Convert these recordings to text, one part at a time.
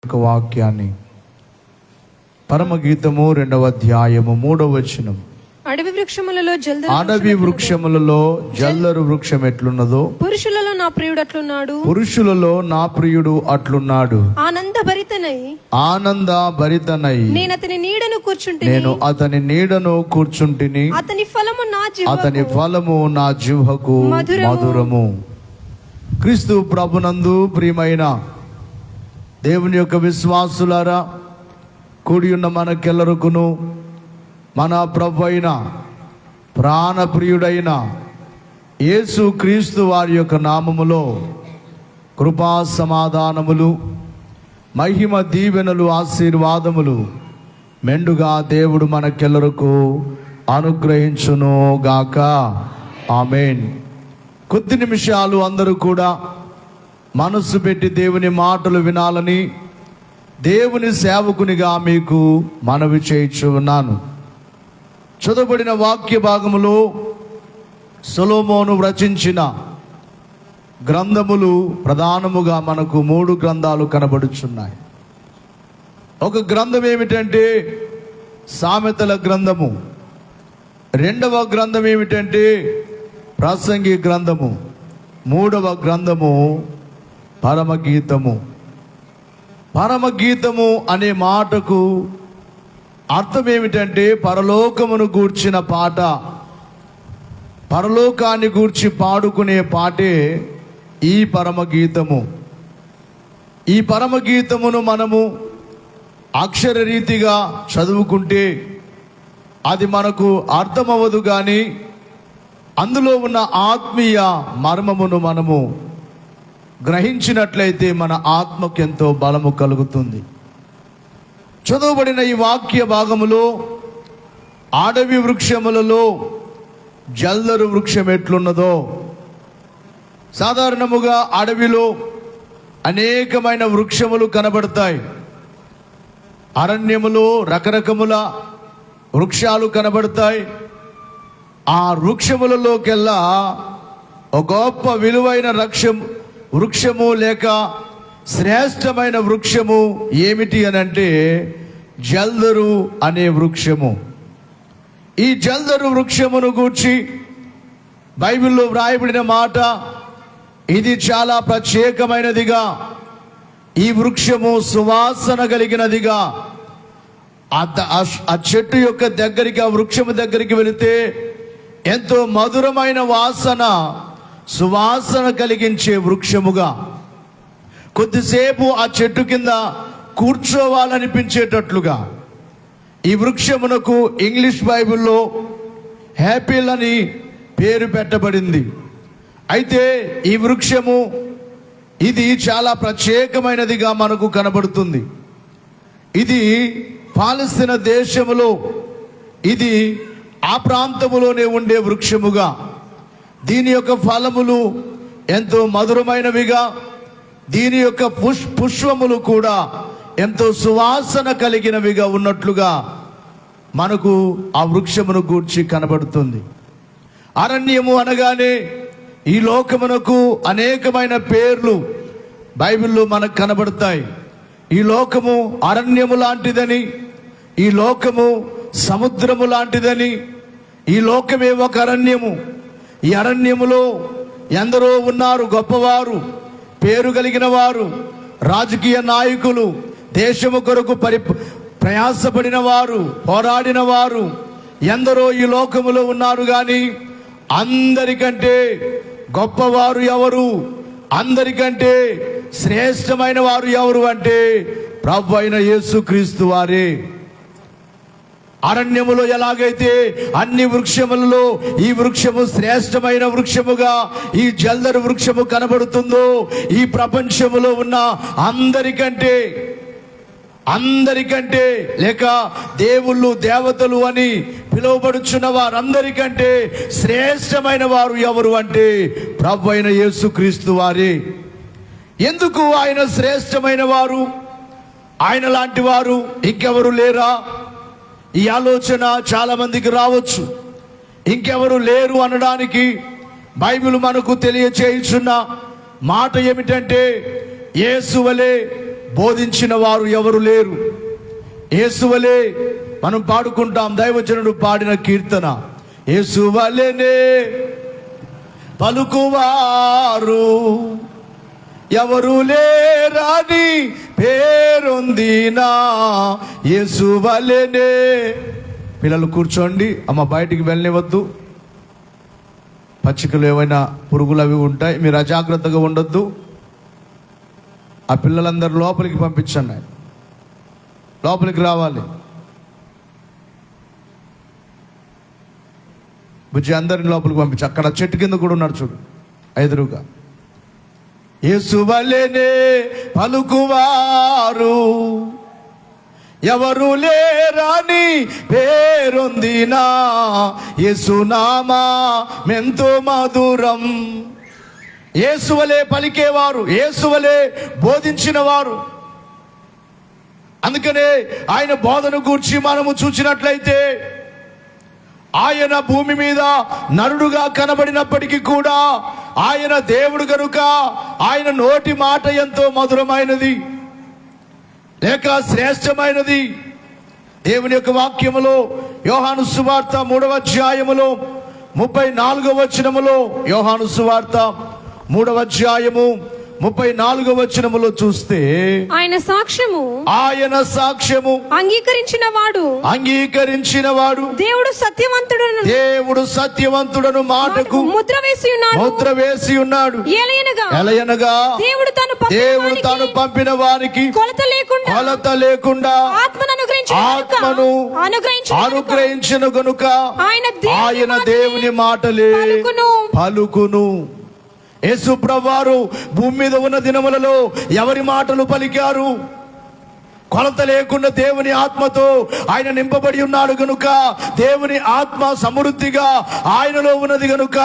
వాక్యాన్ని పరమగీతము 2వ అధ్యాయము 3వ వచనం. అడవి వృక్షములలో జల్దరు వృక్షం ఎట్లున్నదో పురుషులలో నా ప్రియుడు అట్లున్నాడు. ఆనందభరితనై నేను అతని నీడను కూర్చుంటిని. అతని ఫలము నా జిహ్వకు మధురము. క్రీస్తు ప్రభునందు ప్రియమైన దేవుని యొక్క విశ్వాసులారా, కూడి ఉన్న మనకెల్లరకును మన ప్రభు అయిన ప్రాణప్రియుడైన యేసు క్రీస్తు వారి యొక్క నామములో కృపా సమాధానములు, మహిమ దీవెనలు, ఆశీర్వాదములు మెండుగా దేవుడు మనకెల్లరకు అనుగ్రహించును గాక. ఆమేన్. కొద్ది నిమిషాలు అందరూ కూడా మనస్సు పెట్టి దేవుని మాటలు వినాలని దేవుని సేవకునిగా మీకు మనవి చేయించు ఉన్నాను. చదవబడిన వాక్య భాగములో సొలొమోను రచించిన గ్రంథములు ప్రధానముగా మనకు 3 గ్రంథాలు కనబడుచున్నాయి. ఒక గ్రంథం ఏమిటంటే సామెతల గ్రంథము, 2వ గ్రంథం ఏమిటంటే ప్రసంగి గ్రంథము, 3వ గ్రంథము పరమగీతము. పరమగీతము అనే మాటకు అర్థం ఏమిటంటే పరలోకమును గూర్చిన పాట, పరలోకాన్ని గూర్చి పాడుకునే పాటే ఈ పరమగీతము. ఈ పరమగీతమును మనము అక్షర రీతిగా చదువుకుంటే అది మనకు అర్థమవ్వదు, కానీ అందులో ఉన్న ఆత్మీయ మర్మమును మనము గ్రహించినట్లయితే మన ఆత్మకు ఎంతో బలము కలుగుతుంది. చదవబడిన ఈ వాక్య భాగములో అడవి వృక్షములలో జల్దరు వృక్షం ఎట్లున్నదో, సాధారణముగా అడవిలో అనేకమైన వృక్షములు కనబడతాయి. అరణ్యములో రకరకముల వృక్షాలు కనబడతాయి. ఆ వృక్షములలోకెల్లా ఒక గొప్ప విలువైన వృక్షము లేక శ్రేష్టమైన వృక్షము ఏమిటి అని అంటే జల్దరు అనే వృక్షము. ఈ జల్దరు వృక్షమును గూర్చి బైబిల్లో వ్రాయబడిన మాట, ఇది చాలా ప్రత్యేకమైనదిగా, ఈ వృక్షము సువాసన కలిగినదిగా. ఆ చెట్టు యొక్క దగ్గరికి, ఆ వృక్షము దగ్గరికి వెళితే ఎంతో మధురమైన వాసన, సువాసన కలిగించే వృక్షముగా, కొద్దిసేపు ఆ చెట్టు కింద కూర్చోవాలనిపించేటట్లుగా ఈ వృక్షమునకు ఇంగ్లీష్ బైబిల్లో హ్యాపిల్ అని పేరు పెట్టబడింది. అయితే ఈ వృక్షము ఇది చాలా ప్రత్యేకమైనదిగా మనకు కనబడుతుంది. ఇది పాలస్తీనా దేశములో, ఇది ఆ ప్రాంతములోనే ఉండే వృక్షముగా, దీని యొక్క ఫలములు ఎంతో మధురమైనవిగా, దీని యొక్క పుష్పములు కూడా ఎంతో సువాసన కలిగినవిగా ఉన్నట్లుగా మనకు ఆ వృక్షమును గూర్చి కనబడుతుంది. అరణ్యము అనగానే ఈ లోకమునకు అనేకమైన పేర్లు బైబిల్లో మనకు కనబడతాయి. ఈ లోకము అరణ్యము లాంటిదని, ఈ లోకము సముద్రము లాంటిదని, ఈ లోకమే ఒక అరణ్యము. ఈ అరణ్యములో ఎందరో ఉన్నారు గొప్పవారు, పేరు కలిగిన వారు, రాజకీయ నాయకులు, దేశము కొరకు ప్రయాసపడిన వారు, పోరాడిన వారు ఎందరో ఈ లోకములో ఉన్నారు. కానీ అందరికంటే గొప్పవారు ఎవరు, అందరికంటే శ్రేష్టమైన వారు ఎవరు అంటే ప్రభు అయిన యేసుక్రీస్తు వారే. అరణ్యములో ఎలాగైతే అన్ని వృక్షములలో ఈ వృక్షము శ్రేష్టమైన వృక్షముగా ఈ జల్దరు వృక్షము కనబడుతుందో, ఈ ప్రపంచములో ఉన్న అందరికంటే లేక దేవుళ్ళు, దేవతలు అని పిలువబడుచున్న వారందరికంటే శ్రేష్టమైన వారు ఎవరు అంటే ప్రభు అయిన యేసుక్రీస్తు వారే. ఎందుకు ఆయన శ్రేష్టమైన వారు, ఆయన లాంటి వారు ఇంకెవరు లేరా? ఈ ఆలోచన చాలా మందికి రావచ్చు. ఇంకెవరు లేరు అనడానికి బైబిల్ మనకు తెలియచేయుచున్న మాట ఏమిటంటే, యేసు వలె బోధించిన వారు ఎవరు లేరు. యేసువలే మనం పాడుకుంటాం. దైవజనుడు పాడిన కీర్తన, యేసువలెనే పలుకువారు ఎవరు లేరని పేరొందినా యేసువలెనే. పిల్లలు కూర్చోండి అమ్మ, బయటికి వెళ్ళనివద్దు. పచ్చికలు ఏవైనా పురుగులు అవి ఉంటాయి, మీరు అజాగ్రత్తగా ఉండొద్దు. ఆ పిల్లలందరూ లోపలికి పంపించండి, లోపలికి రావాలి. బుజ్జి అందరిని లోపలికి పంపించి, అక్కడ చెట్టు కింద కూడా ఉన్నాడు చూడు ఎదురుగా. యేసువలెనే పలుకువారు ఎవరు లేరని పేరొందినా యేసునామం ఎంతో మధురం. యేసువలే పలికేవారు, యేసువలే బోధించిన వారు. అందుకనే ఆయన బోధన గూర్చి మనము చూసినట్లయితే, ఆయన భూమి మీద నరుడుగా కనబడినప్పటికీ కూడా ఆయన దేవుడు గనుక ఆయన నోటి మాట ఎంతో మధురమైనది లేక శ్రేష్టమైనది. దేవుని యొక్క వాక్యములో యోహాను సువార్త 3వ అధ్యాయములో 34వ వచనములో, యోహాను సువార్త 3వ అధ్యాయము 34వ వచనములో చూస్తే, ఆయన సాక్ష్యము అంగీకరించిన వాడు దేవుడు సత్యవంతుడను మాటకు ముద్ర వేసి ఉన్నాడు. ఎలయనగా దేవుడు తాను పంపిన వారికి కొలత లేకుండా ఆత్మను అనుగ్రహించిన గనుక ఆయన దేవుని మాటలే పలుకును. యేసు ప్రభువారు భూమి మీద ఉన్న దినములలో ఎవరి మాటలు పలికారు? కొలత లేకుండా దేవుని ఆత్మతో ఆయన నింపబడి ఉన్నాడు గనుక, దేవుని ఆత్మ సమృద్ధిగా ఆయనలో ఉన్నది గనుక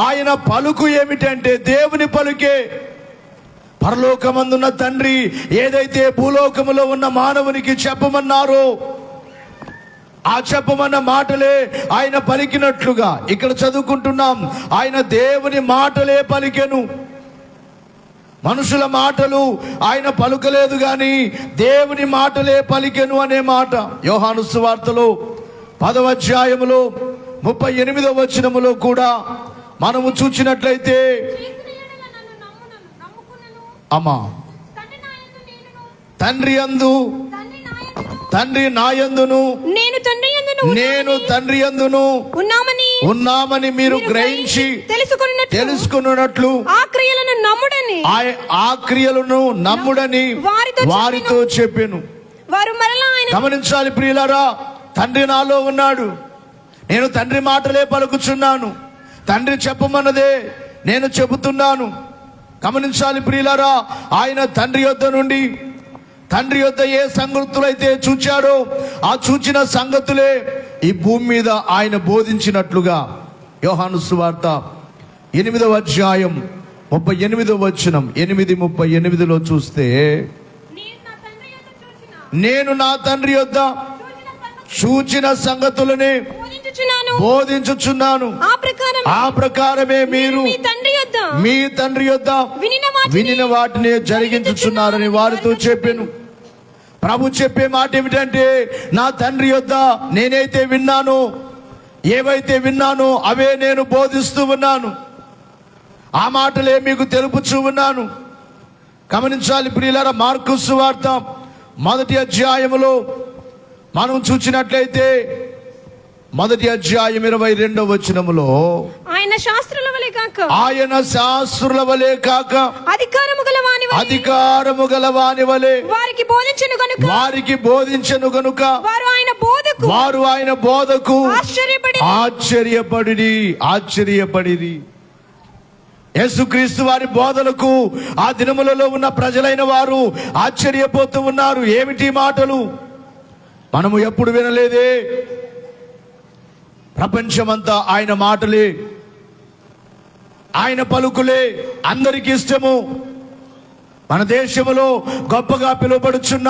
ఆయన పలుకు ఏమిటంటే దేవుని పలుకే. పరలోకమందున్న తండ్రి ఏదైతే భూలోకములో ఉన్న మానవునికి చెప్పమన్నారో ఆ చెప్పమన్న మాటలే ఆయన పలికినట్లుగా ఇక్కడ చదువుకుంటున్నాం. ఆయన దేవుని మాటలే పలికెను. మనుషుల మాటలు ఆయన పలుకలేదు గాని దేవుని మాటలే పలికెను అనే మాట యోహాను సువార్తలో 10వ అధ్యాయములో 38వ వచనములో కూడా మనము చూచినట్లయితే, అమ్మా తండ్రి నాయందును నేను తండ్రి యందును ఉన్నామని మీరు గ్రహించి తెలుసుకున్నట్లు ఆ క్రియలను నమ్ముడని వారితో చెప్పాను. గమనించాలి ప్రియులారా, తండ్రి నాలో ఉన్నాడు, నేను తండ్రి మాటలే పలుకుచున్నాను, తండ్రి చెప్పమన్నదే నేను చెబుతున్నాను. గమనించాలి ప్రియులారా, ఆయన తండ్రి యొద్ద ఏ సంగతులైతే చూచాడో ఆ చూచిన సంగతులే ఈ భూమి మీద ఆయన బోధించినట్లుగా యోహాను సువార్త 8వ అధ్యాయం 38వ వచనం 8:38లో చూస్తే, నేను నా తండ్రి యొద్ద చూచిన సంగతులనే బోధించుచున్నాను, ఆ ప్రకారమే మీరు మీ తండ్రి యొద్ద వినిన వాటిని జరిగించుచున్నారని వారితో చెప్పాను. ప్రభు చెప్పే మాట ఏమిటంటే, నా తండ్రి యొద్ద నేనైతే విన్నానో ఏవైతే విన్నానో అవే నేను బోధిస్తూ ఉన్నాను, ఆ మాటలే మీకు తెలుపుచూ ఉన్నాను. గమనించాలి ప్రియులారా, మార్కు సువార్త 1వ అధ్యాయములో మనం చూసినట్లయితే 1వ అధ్యాయం 22వ వచనములో, ఆయన శాస్త్రుల వలె కాక అధికారము గలవాని వలె వారికి బోధించెను గనుక వారు ఆయన బోధకు ఆశ్చర్యపడిరి. యేసుక్రీస్తు వారి బోధలకు ఆ దినములలో ఉన్న ప్రజలైన వారు ఆశ్చర్యపోతూ ఉన్నారు. ఏమిటి మాటలు మనము ఎప్పుడు వినలేదే. ప్రపంచమంతా ఆయన మాటలే, ఆయన పలుకులే అందరికీ ఇష్టము. మన దేశములో గొప్పగా పిలువబడుచున్న,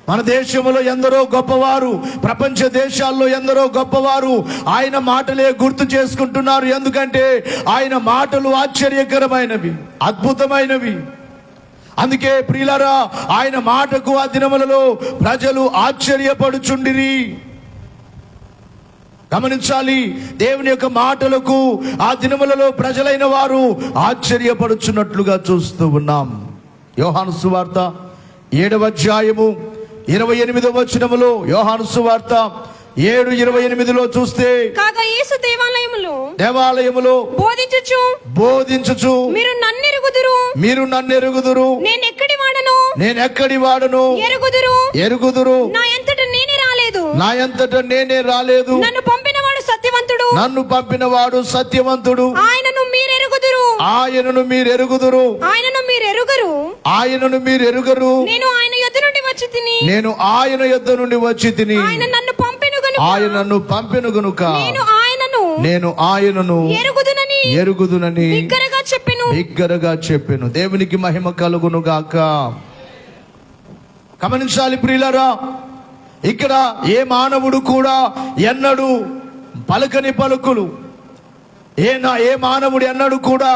మన దేశంలో ఎందరో గొప్పవారు, ప్రపంచ దేశాల్లో ఎందరో గొప్పవారు ఆయన మాటలే గుర్తు చేసుకుంటున్నారు. ఎందుకంటే ఆయన మాటలు ఆశ్చర్యకరమైనవి, అద్భుతమైనవి. అందుకే ప్రియులారా, ఆయన మాటకు ఆ దినములలో ప్రజలు ఆశ్చర్యపడుచుండిరి. గమనించాలి, దేవుని యొక్క మాటలకు ఆ దినములలో ప్రజలైన వారు ఆశ్చర్యపడుచున్నట్లుగా చూస్తూ ఉన్నాం. యోహాను సువార్త 7వ అధ్యాయము 28వ వచనములో, యోహాను సువార్త 7:28లో చూస్తే, కాగా యేసు దేవాలయములో బోధించుచు మీరు నన్నెరుగుదురు, నేనెక్కడి వాడను ఎరుగుదురు, నా అంతట నేనే రాలేదు, నన్ను పంపినవాడు సత్యవంతుడు, ఆయనను మీరు ఎరుగరు, నేను ఆయన యొద్ద నుండి వచ్చి తిని, ఆయన నన్ను పంపెను గనుక నేను ఆయనను ఎరుగుదునని బిగ్గరగా చెప్పెను. దేవునికి మహిమ కలుగును గాక. గమనించాలి ప్రియులారా, ఇక్కడ ఏ మానవుడు కూడా ఎన్నడూ పలకని పలుకులు, ఏ మానవుడు ఎన్నడూ కూడా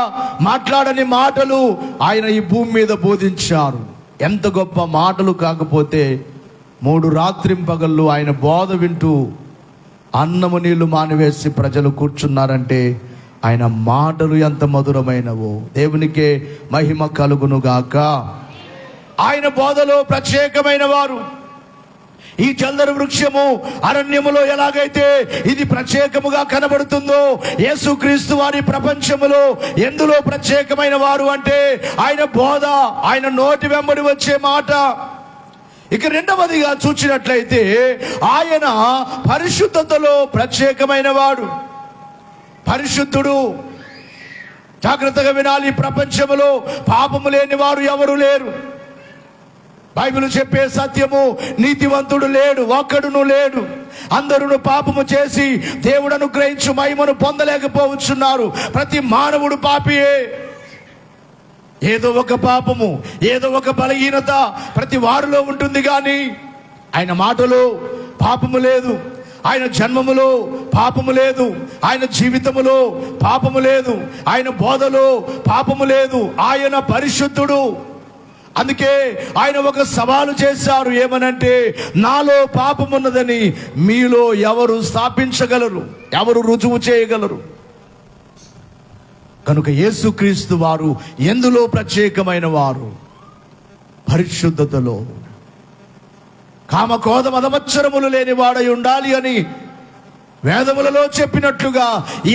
మాట్లాడని మాటలు ఆయన ఈ భూమి మీద బోధించారు. ఎంత గొప్ప మాటలు కాకపోతే 3 రాత్రింపగళ్ళు ఆయన బోధ వింటూ అన్నము నీళ్లు మానివేసి ప్రజలు కూర్చున్నారంటే ఆయన మాటలు ఎంత మధురమైనవో. దేవునికే మహిమ కలుగును గాక. ఆయన బోధలో ప్రత్యేకమైన వారు. ఈ జల్దరు వృక్షము అరణ్యములో ఎలాగైతే ఇది ప్రత్యేకముగా కనబడుతుందో, యేసుక్రీస్తు వారి ప్రపంచములో ఎందులో ప్రత్యేకమైన వారు అంటే ఆయన బోధ, ఆయన నోటి వెంబడి వచ్చే మాట. ఇక రెండవదిగా చూచినట్లయితే ఆయన పరిశుద్ధతలో ప్రత్యేకమైన వాడు, పరిశుద్ధుడు. జాగ్రత్తగా వినాలి, ప్రపంచములో పాపము లేని వారు ఎవరు లేరు. బైబిల్ చెప్పే సత్యము, నీతివంతుడు లేడు, ఒక్కడును లేడు. అందరూ పాపము చేసి దేవుడు అనుగ్రహించు మహిమను పొందలేకపోవచ్చున్నారు. ప్రతి మానవుడు పాపియే. ఏదో ఒక పాపము, ఏదో ఒక బలహీనత ప్రతి వారిలో ఉంటుంది. కానీ ఆయన మాటలో పాపము లేదు, ఆయన జన్మములో పాపము లేదు, ఆయన జీవితములో పాపము లేదు, ఆయన బోధలో పాపము లేదు. ఆయన పరిశుద్ధుడు. అందుకే ఆయన ఒక సవాలు చేశారు. ఏమనంటే, నాలో పాపమున్నదని మీలో ఎవరు స్థాపించగలరు, ఎవరు రుజువు చేయగలరు? కనుక యేసుక్రీస్తు వారు ఎందులో ప్రత్యేకమైన వారు? పరిశుద్ధతలో. కామక్రోధ మదమత్సరములు లేని వాడై ఉండాలి అని వేదములలో చెప్పినట్లుగా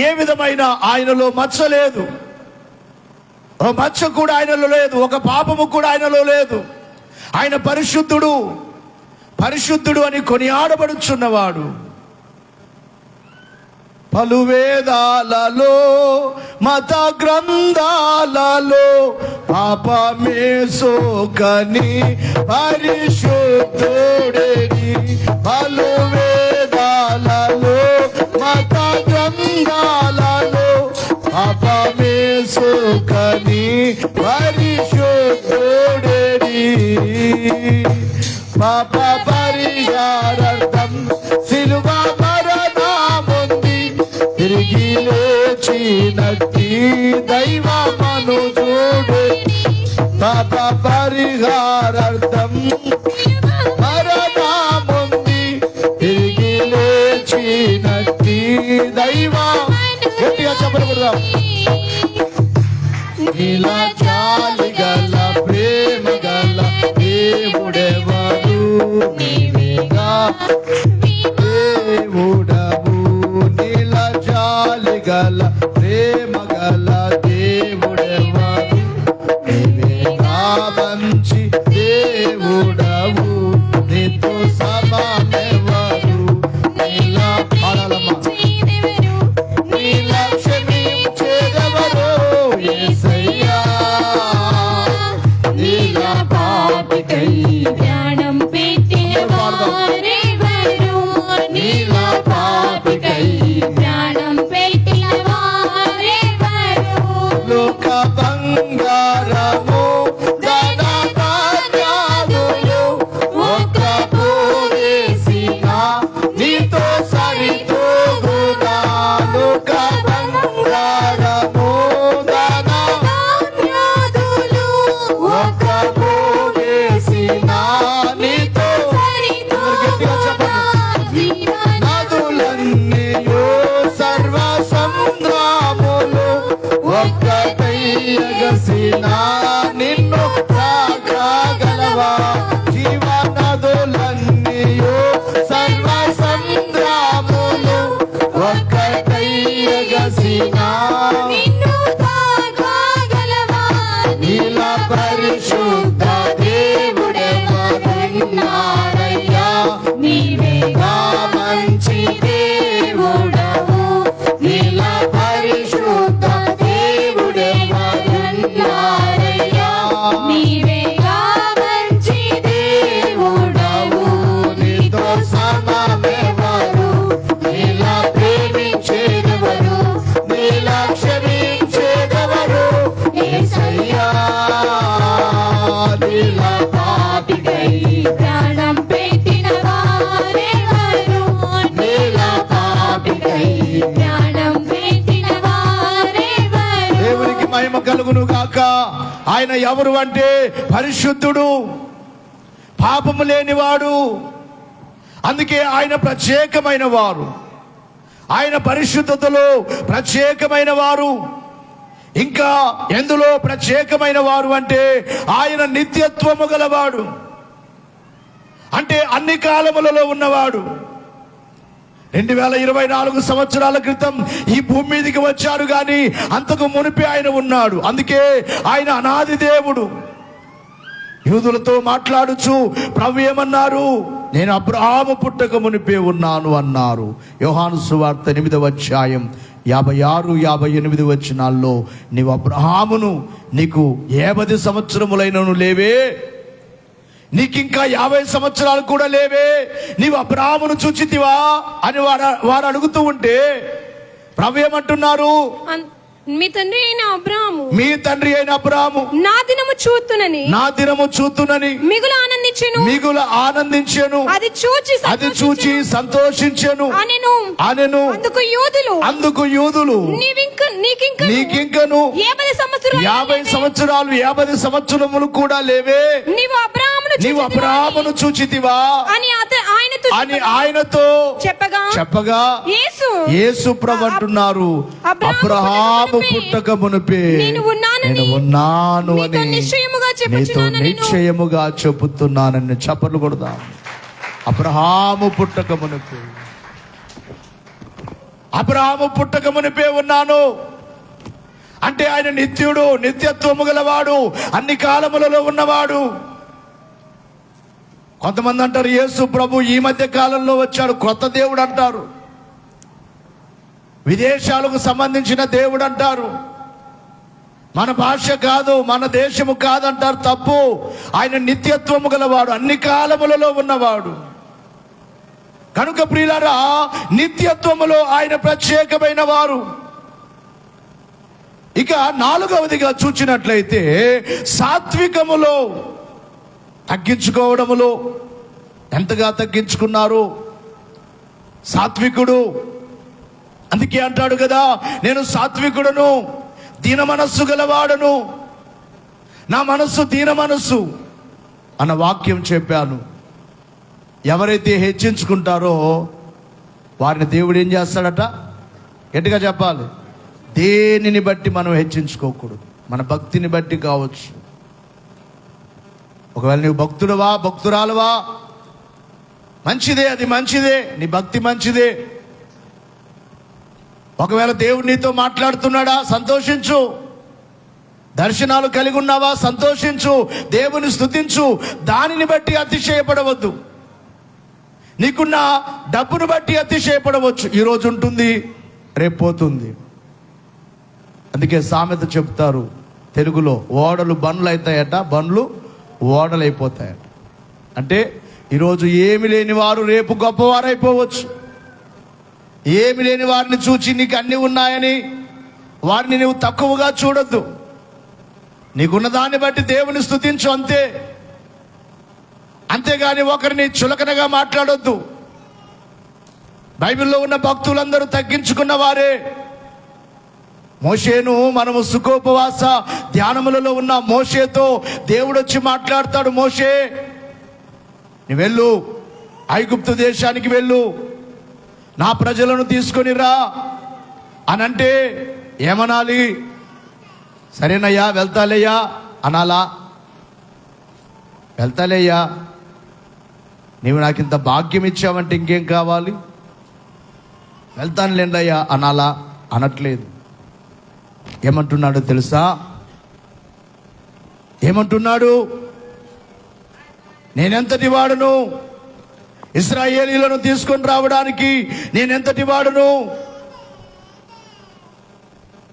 ఏ విధమైన ఆయనలో మచ్చ లేదు. ఒక మచ్చ కూడా ఆయనలో లేదు, ఒక పాపము కూడా ఆయనలో లేదు. ఆయన పరిశుద్ధుడు, పరిశుద్ధుడు అని కొనియాడబడుచున్నవాడు. పలు వేదాలలో మత గ్రంథాలలో పాపమే సోకని పరిశుద్ధుడేని. పలు వేదాలలో మత గ్రంథాలలో పాపమే సోకని పరిశుద్ధుడేని. పాప పరిహారార్థం సిలువ తిరిగి లేచినట్టి దైవ మనుజుడు. పాప పరిహారార్థం మరణముంది, తిరిగి లేచినట్టి దైవ. గట్టిగా చెప్పకూడదాం. ఇలా జాలి గల ప్రేమ గల దేవుడెవరు? నీవేగా దేవుడవు. నీలా జాలి గల ప్రేమ గల దేవుడెవరు? నీవేగా మంచి దేవుడవు. నీతో సమానెవరు? నీలా పాడాలమ్మా. నీలా క్షమించేదెవరు? యేసయ్యా. నీలా పాపికై ప్రాణం పెట్టిన వారెవరు? నీలా పాపికై ప్రాణం పెట్టిన వారెవరు? లోక బంగారము ధన ధాన్యాదులు ఒక్క పూరేసిన నీతో సరితూగునా. లోక బంగారము ధన ధాన్యాదులు ఒక్క నిన్ను తాకగలవా జీవనదులన్నీయు సర్వ సంద్రాములు ఒక్కటయ్యగసినా నిన్ను తాకగలవా నీల పరిశుద్ధ దేవుడెవరున్నారయ్యా నీవేగా మంచి దేవుడవు నీల పరిశుద్ధ దేవుడెవరున్నారయ్యా నీవేగా మంచి దేవుడవు నీతో సమమెవరు నీలా ప్రేమించేదెవరు నీలా క్షమించేదెవరు యేసయ్యా నీలా పాపికై ప్రాణం పెట్టిన వారెవరు నీలా పాపికై ప్రాణం పెట్టిన వారెవరు దేవునికి మహిమ కలుగును గాక. ఆయన ఎవరు అంటే పరిశుద్ధుడు, పాపము లేనివాడు. అందుకే ఆయన ప్రత్యేకమైన వారు, ఆయన పరిశుద్ధతలో ప్రత్యేకమైన వారు. ఇంకా ఎందులో ప్రత్యేకమైన వారు అంటే ఆయన నిత్యత్వము గలవాడు, అంటే అన్ని కాలములలో ఉన్నవాడు. 2024 సంవత్సరాల క్రితం ఈ భూమి మీదకి వచ్చారు కానీ అంతకు మునిపే ఆయన ఉన్నాడు. అందుకే ఆయన అనాది దేవుడు. యూదులతో మాట్లాడుచు ప్రభు ఏమన్నారు? నేను అబ్రహాము పుట్టక మునిపే ఉన్నాను అన్నారు. యోహాను సువార్త 8వ అధ్యాయం 56, 58 వచనాల్లో నీవు అబ్రహామును నీకు 80 సంవత్సరములైనను లేవే, నీకింకా 50 సంవత్సరాలు కూడా లేవే, నీవు అబ్రహామును చూచితివా అని వారు అడుగుతూ ఉంటే ప్రభు ఏమంటున్నారు? మీ తండ్రి అయిన అబ్రాహాము మీ తండ్రి అయిన అబ్రహాము నా దినము చూతునని మిగులు ఆనందించెను అది చూచి సంతోషించెను అనెను. అందుకు యూదులు నీకింకను 50 సంవత్సరాలు కూడా లేవే, నీవు అబ్రహామును చూచితివా అని ఆయనతో చెప్పగా యేసు ప్రభు అంటున్నారు, అబ్రహాము పుట్టక మునిపే నేను ఉన్నాను అని నీతో నిశ్చయముగా చెబుతున్నానని చప్పట్లు కొడదాం. అబ్రహాము పుట్టక మునిపే ఉన్నాను అంటే ఆయన నిత్యుడు, నిత్యత్వము గలవాడు, అన్ని కాలములలో ఉన్నవాడు. కొంతమంది అంటారు యేసు ప్రభు ఈ మధ్య కాలంలో వచ్చాడు, కొత్త దేవుడు అంటారు, విదేశాలకు సంబంధించిన దేవుడు అంటారు, మన భాష కాదు, మన దేశము కాదంటారు. తప్పు. ఆయన నిత్యత్వము గలవాడు, అన్ని కాలములలో ఉన్నవాడు. కనుక ప్రియులారా, నిత్యత్వములో ఆయన ప్రత్యేకమైన వారు. ఇక 4వదిగా చూచినట్లయితే సాత్వికములో, తగ్గించుకోవడములో ఎంతగా తగ్గించుకున్నారు సాత్వికుడు. అందుకే అంటాడు కదా, నేను సాత్వికుడను, దీన మనస్సు గలవాడను, నా మనస్సు దీన మనస్సు అన్న వాక్యం చెప్పాను. ఎవరైతే హెచ్చించుకుంటారో వారిని దేవుడు ఏం చేస్తాడట? గట్టిగా చెప్పాలి. దేనిని బట్టి మనం హెచ్చించుకోకూడదు, మన భక్తిని బట్టి కావచ్చు. ఒకవేళ నువ్వు భక్తుడవా, భక్తురాలువా, మంచిదే, అది మంచిదే, నీ భక్తి మంచిదే. ఒకవేళ దేవుడు నీతో మాట్లాడుతున్నాడా, సంతోషించు. దర్శనాలు కలిగి ఉన్నావా, సంతోషించు, దేవుని స్తుతించు. దానిని బట్టి అతిశయపడవద్దు. నీకున్న డబ్బును బట్టి అతిశయపడవచ్చు. ఈరోజు ఉంటుంది, రేపు పోతుంది. అందుకే సామెత చెప్తారు తెలుగులో, ఓడలు బండ్లు అవుతాయట, బండ్లు ఓడలు అయిపోతాయట. అంటే ఈరోజు ఏమి లేని వారు రేపు గొప్పవారైపోవచ్చు. ఏమి లేని వారిని చూచి నీకు అన్నీ ఉన్నాయని వారిని నువ్వు తక్కువగా చూడొద్దు. నీకున్న దాన్ని బట్టి దేవుని స్తుతించు, అంతే. అంతేగాని ఒకరిని చులకనగా మాట్లాడొద్దు. బైబిల్లో ఉన్న భక్తులందరూ తగ్గించుకున్న వారే. మోషేను మనము సుఖోపవాస ధ్యానములలో ఉన్న మోషేతో దేవుడు వచ్చి మాట్లాడతాడు, మోషే నువ్వు వెళ్ళు, ఐగుప్తు దేశానికి వెళ్ళు, నా ప్రజలను తీసుకొని రా అని అంటే ఏమనాలి? సరేనయ్యా వెళ్తాలేయ్యా అనాలా? వెళ్తాలేయ్యా, నీవు నాకు ఇంత భాగ్యం ఇచ్చావంటే ఇంకేం కావాలి, వెళ్తానులేండయ్యా అనాలా? అనట్లేదు. ఏమంటున్నాడో తెలుసా? ఏమంటున్నాడు? నేనెంతటి వాడును, ఇశ్రాయేలీయులను తీసుకొని రావడానికి నేనెంతటి వాడును,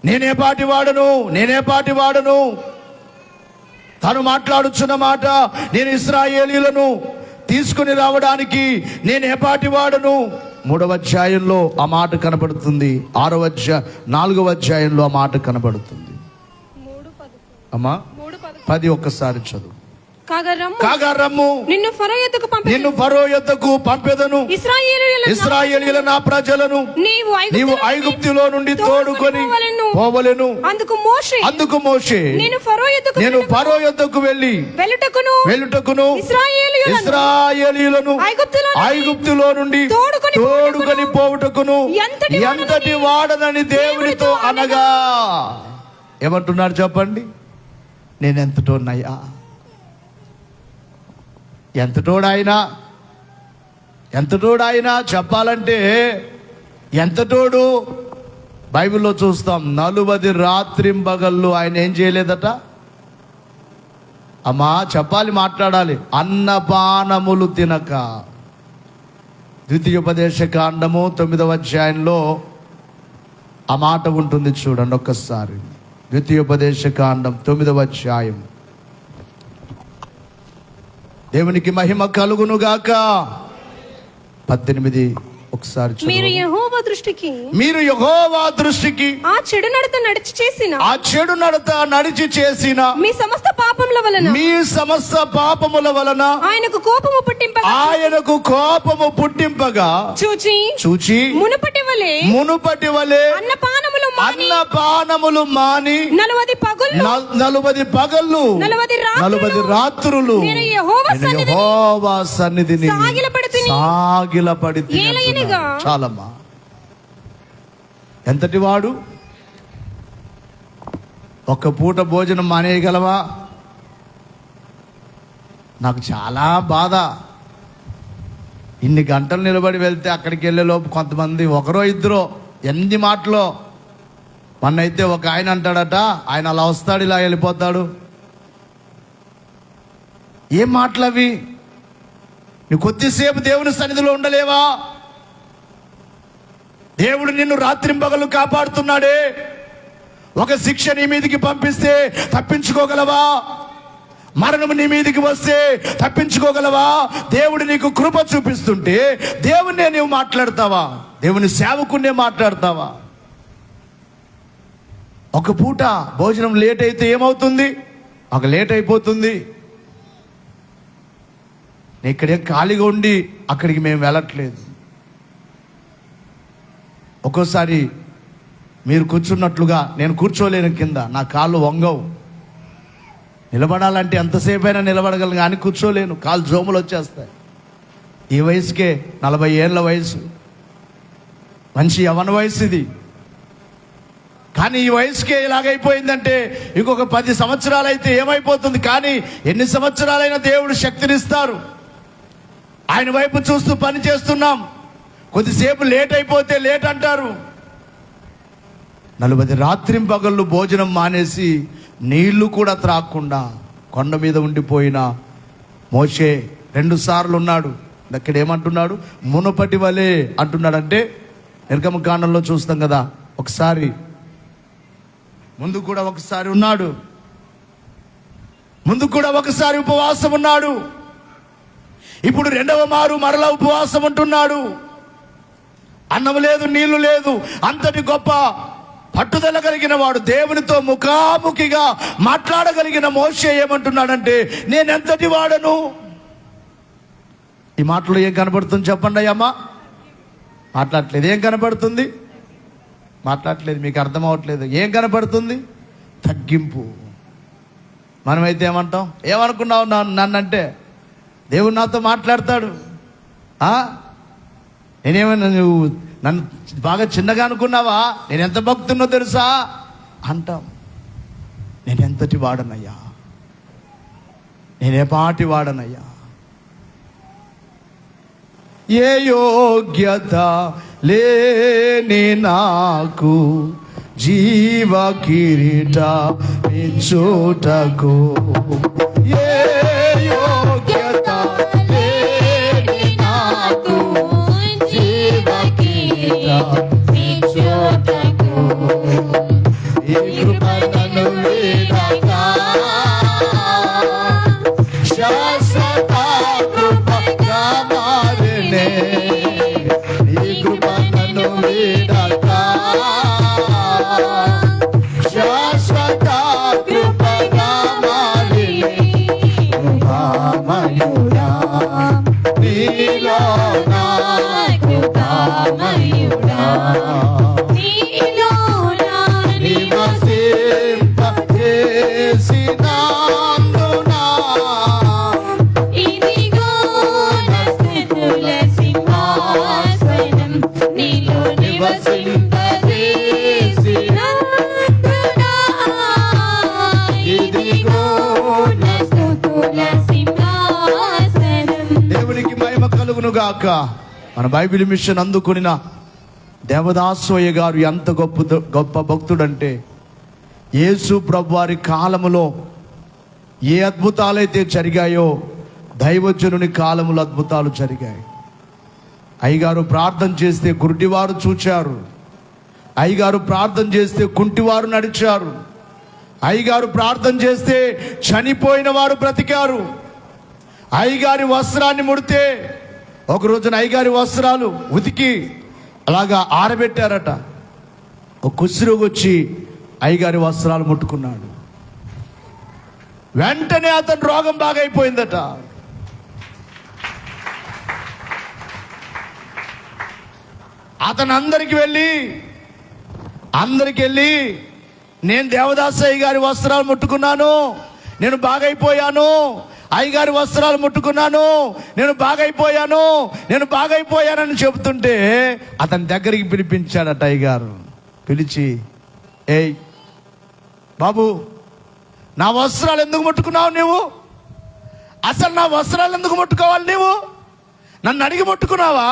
నేనే పాటి వాడును. తను మాట్లాడుచున్న మాట, నేను ఇశ్రాయేలీయులను తీసుకుని రావడానికి నేనే పాటి వాడును. 3వ అధ్యాయంలో ఆ మాట కనబడుతుంది. 4వ అధ్యాయంలో ఆ మాట కనబడుతుంది. అమ్మా 10 ఒక్కసారి చదువు. కాగా రమ్ము, నిన్ను ఫరో యొద్దకు పంపెదను. ఇశ్రాయేలీయుల నా ప్రజలను నీవు ఐగుప్తులో నుండి తోడుకొని పోవలెను. అందుకు మోషే నేను ఫరో యొద్దకు వెళ్ళుటకును ఇశ్రాయేలీయులను ఐగుప్తులో నుండి తోడుకొని పోవుటకును ఎంతటి వాడనని దేవునితో అనగా. ఏమంటున్నారు చెప్పండి? నేనెంతటోనయ్యా. ఎంతటోడాయనా చెప్పాలంటే ఎంతటోడు? బైబిల్లో చూస్తాం, 40 రాత్రింబగళ్ళు ఆయన ఏం చేయలేదట. అమ్మా చెప్పాలి, మాట్లాడాలి. అన్నపానములు తినక. ద్వితీయోపదేశ కాండము 9వ అధ్యాయంలో ఆ మాట ఉంటుంది, చూడండి ఒక్కసారి. ద్వితీయోపదేశ కాండం 9వ అధ్యాయం. దేవునికి మహిమ కలుగును గాక. 18 ఒకసారి మీరు యెహోవా దృష్టికి ఆ చెడు నడత నడిచి చేసిన మీ సమస్త పాపముల వలన ఆయనకు కోపము పుట్టింపగా చూచి మునుపటి వలె అన్నపానములు మాని 40 పగళ్ళు 40 రాత్రులు యెహోవా సన్నిధిని సాగిలపడి. చాలమ్మా. ఎంతటి వాడు? ఒక్క పూట భోజనం మానేయగలవా? నాకు చాలా బాధ. ఇన్ని గంటలు నిలబడి వెళ్తే అక్కడికి వెళ్ళే లోపు కొంతమంది ఒకరో ఇద్దరో ఎన్ని మాటలో. మొన్నైతే ఒక ఆయన అంటాడట, ఆయన అలా వస్తాడు ఇలా వెళ్ళిపోతాడు. ఏం మాటలు అవి? నువ్వు కొద్దిసేపు దేవుని సన్నిధిలో ఉండలేవా? దేవుడు నిన్ను రాత్రింపగలు కాపాడుతున్నాడే. ఒక శిక్ష నీ మీదికి పంపిస్తే తప్పించుకోగలవా? మరణము నీ మీదికి వస్తే తప్పించుకోగలవా? దేవుడు నీకు కృప చూపిస్తుంటే దేవుణ్ణే నీవు మాట్లాడతావా? దేవుని సేవకున్నే మాట్లాడతావా? ఒక పూట భోజనం లేట్ అయితే ఏమవుతుంది? ఒక లేట్ అయిపోతుంది. ఇక్కడే ఖాళీగా ఉండి అక్కడికి మేము వెళ్ళట్లేదు. ఒక్కోసారి మీరు కూర్చున్నట్లుగా నేను కూర్చోలేను, కింద నా కాళ్ళు వంగవు. నిలబడాలంటే ఎంతసేపు అయినా నిలబడగలను, కానీ కూర్చోలేను, కాళ్ళు జోములు వచ్చేస్తాయి. ఈ వయసుకే 40 ఏళ్ళ వయసు, మంచి యవ్వన వయసు ఇది. కానీ ఈ వయసుకే ఇలాగైపోయిందంటే ఇంకొక 10 సంవత్సరాలు అయితే ఏమైపోతుంది? కానీ ఎన్ని సంవత్సరాలైనా దేవుడు శక్తినిస్తారు. ఆయన వైపు చూస్తూ పని చేస్తున్నాం. కొద్దిసేపు లేట్ అయిపోతే లేట్ అంటారు. 40 రాత్రింపగళ్ళు భోజనం మానేసి నీళ్లు కూడా త్రాగకుండా కొండ మీద ఉండిపోయిన మోషే 2 సార్లు ఉన్నాడు. ఇక్కడ ఏమంటున్నాడు? మునుపటి వలె అంటున్నాడంటే నిర్గమకాండంలో చూస్తాం కదా, ఒకసారి ముందు కూడా ఒకసారి ఉన్నాడు, ముందు కూడా ఒకసారి ఉపవాసం ఉన్నాడు. ఇప్పుడు 2వ మారు మరలా ఉపవాసం ఉంటున్నాడు. అన్నం లేదు, నీళ్లు లేదు. అంతటి గొప్ప పట్టుదల కలిగిన వాడు, దేవునితో ముఖాముఖిగా మాట్లాడగలిగిన మోషే ఏమంటున్నాడంటే నేనెంతటి వాడను. ఈ మాటలో ఏం కనబడుతుంది చెప్పండి అయ్యమ్మా? మాట్లాడట్లేదు. ఏం కనబడుతుంది? మాట్లాడట్లేదు. మీకు అర్థం అవ్వట్లేదు. ఏం కనబడుతుంది? తగ్గింపు. మనమైతే ఏమంటాం? ఏమనుకున్నావు నన్నంటే? దేవుడు నాతో మాట్లాడతాడు. నేనేమన్నా నువ్వు నన్ను బాగా చిన్నగా అనుకున్నావా? నేను ఎంత భక్తున్నో తెలుసా అంటాం. నేనెంతటి వాడనయ్యా, నేనే పాటి వాడనయ్యా. ఏ యోగ్యత లేని నాకు జీవ కిరీట ఇచ్చుటకు, ఏ యోగ్యత లేని నాకు జీవ కిరీట ఇచ్చుటకు, ఈ కృప నన్ను వీడగా శాశ్వత కృపగా మారినే, ఈ కృప నన్ను వీడగా శాశ్వత కృపగా మారినే. కృపామయుడా నీలో నా కృపామయుడా నివసింపజేసినందునా ఇదిగో నా స్తుతుల సింహాసనం నీలో నివసింపజేసినందునా, ఇదిగో నా స్తుతుల సింహాసనం. దేవునికి మహిమ కలుగును గాక. మన బైబిల్ మిషన్ అందుకున్న దేవదాసయ్య గారు ఎంత గొప్ప భక్తుడంటే, యేసు ప్రభు వారి కాలములో ఏ అద్భుతాలైతే జరిగాయో దైవజనుని కాలములో అద్భుతాలు జరిగాయి. అయ్యగారు ప్రార్థన చేస్తే గుడ్డివారు చూచారు, అయ్యగారు ప్రార్థన చేస్తే కుంటివారు నడిచారు, అయ్యగారు ప్రార్థన చేస్తే చనిపోయిన వారు బ్రతికారు. అయ్యగారి వస్త్రాన్ని ముడితే ఒక రోజున అయ్యగారి వస్త్రాలు ఉతికి అలాగా ఆరబెట్టారట. ఒక కుసిరోగి వచ్చి అయ్యగారి వస్త్రాలు ముట్టుకున్నాడు. వెంటనే అతని రోగం బాగైపోయిందట. అతను అందరికి వెళ్ళి నేను దేవదాసయ్య గారి వస్త్రాలు ముట్టుకున్నాను, నేను బాగైపోయాను, అయ్యగారి వస్త్రాలు ముట్టుకున్నాను, నేను బాగైపోయానని చెబుతుంటే అతని దగ్గరికి పిలిపించాడట అయ్యగారు. పిలిచి, ఏయ్ బాబు, నా వస్త్రాలు ఎందుకు ముట్టుకున్నావు నువ్వు? అసలు నా వస్త్రాలు ఎందుకు ముట్టుకోవాలి నువ్వు? నన్ను అడిగి ముట్టుకున్నావా?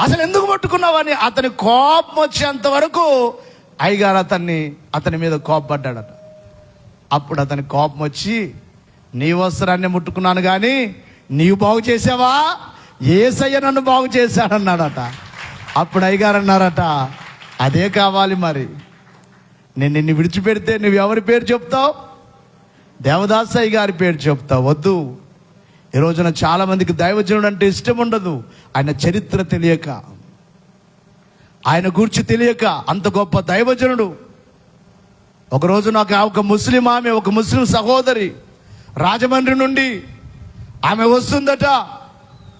అసలు ఎందుకు ముట్టుకున్నావా అని అతని కోపం వచ్చేంత వరకు అయ్యగారు అతని మీద కోపపడ్డాడట. అప్పుడు అతని కోపం వచ్చి, నీ వస్త్రాన్ని ముట్టుకున్నాను కానీ నీవు బాగు చేసావా? యేసయ్య నన్ను బాగు చేశాడన్నాడట. అప్పుడు అయ్యగారు అన్నారట, అదే కావాలి మరి. నేను నిన్ను విడిచిపెడితే నువ్వు ఎవరి పేరు చెప్తావు? దేవదాసయ్య గారి పేరు చెప్తావు. వద్దు. ఈ రోజున చాలా మందికి దైవజనుడు అంటే ఇష్టం ఉండదు. ఆయన చరిత్ర తెలియక, ఆయన గురించి తెలియక. అంత గొప్ప దైవజనుడు. ఒకరోజు నాకు ఒక ముస్లిం ఆమె, ఒక ముస్లిం సహోదరి రాజమండ్రి నుండి ఆమె వస్తుందట.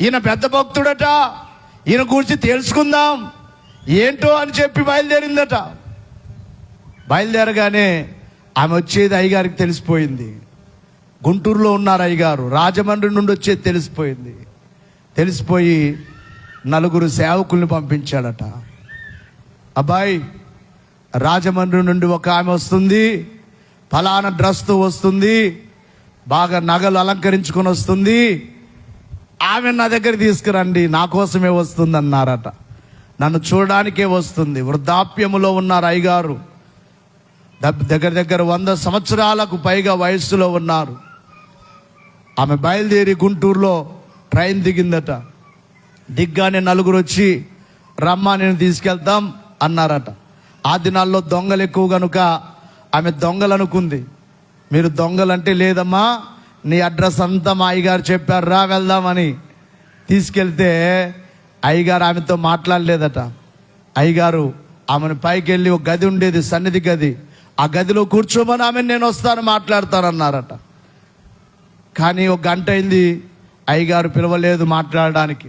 ఈయన పెద్ద భక్తుడట, ఈయన గురించి తెలుసుకుందాం ఏంటో అని చెప్పి బయలుదేరిందట. బయలుదేరగానే ఆమె వచ్చేది అయ్యగారికి తెలిసిపోయింది. గుంటూరులో ఉన్నారు అయ్యగారు, రాజమండ్రి నుండి వచ్చేది తెలిసిపోయింది. తెలిసిపోయి 4 సేవకుల్ని పంపించాడట. అబ్బాయి, రాజమండ్రి నుండి ఒక ఆమె వస్తుంది, ఫలానా డ్రెస్తో వస్తుంది, బాగా నగలు అలంకరించుకొని వస్తుంది, ఆమె నా దగ్గర తీసుకురండి, నా కోసమే వస్తుంది అన్నారట. నన్ను చూడడానికే వస్తుంది. వృద్ధాప్యములో ఉన్నారు అయ్యగారు, దగ్గర 100 సంవత్సరాలకు పైగా వయస్సులో ఉన్నారు. ఆమె బయలుదేరి గుంటూరులో ట్రైన్ దిగిందట. దిగ్గానే 4 వచ్చి, రమ్మా నేను తీసుకెళ్తాం అన్నారట. ఆ దినాల్లో దొంగలు ఎక్కువ కనుక ఆమె దొంగలు అనుకుంది. మీరు దొంగలంటే లేదమ్మా, నీ అడ్రస్ అంతా మా అయ్యగారు చెప్పారు, రా వెళ్దామని తీసుకెళ్తే అయ్యగారు ఆమెతో మాట్లాడలేదట. అయ్యగారు ఆమెను పైకి వెళ్ళి ఒక గది ఉండేది, సన్నిధి గది, ఆ గదిలో కూర్చోమని ఆమె నేను వస్తాను మాట్లాడతానన్నారట. కానీ 1 గంట అయింది, అయ్యగారు పిలవలేదు మాట్లాడడానికి.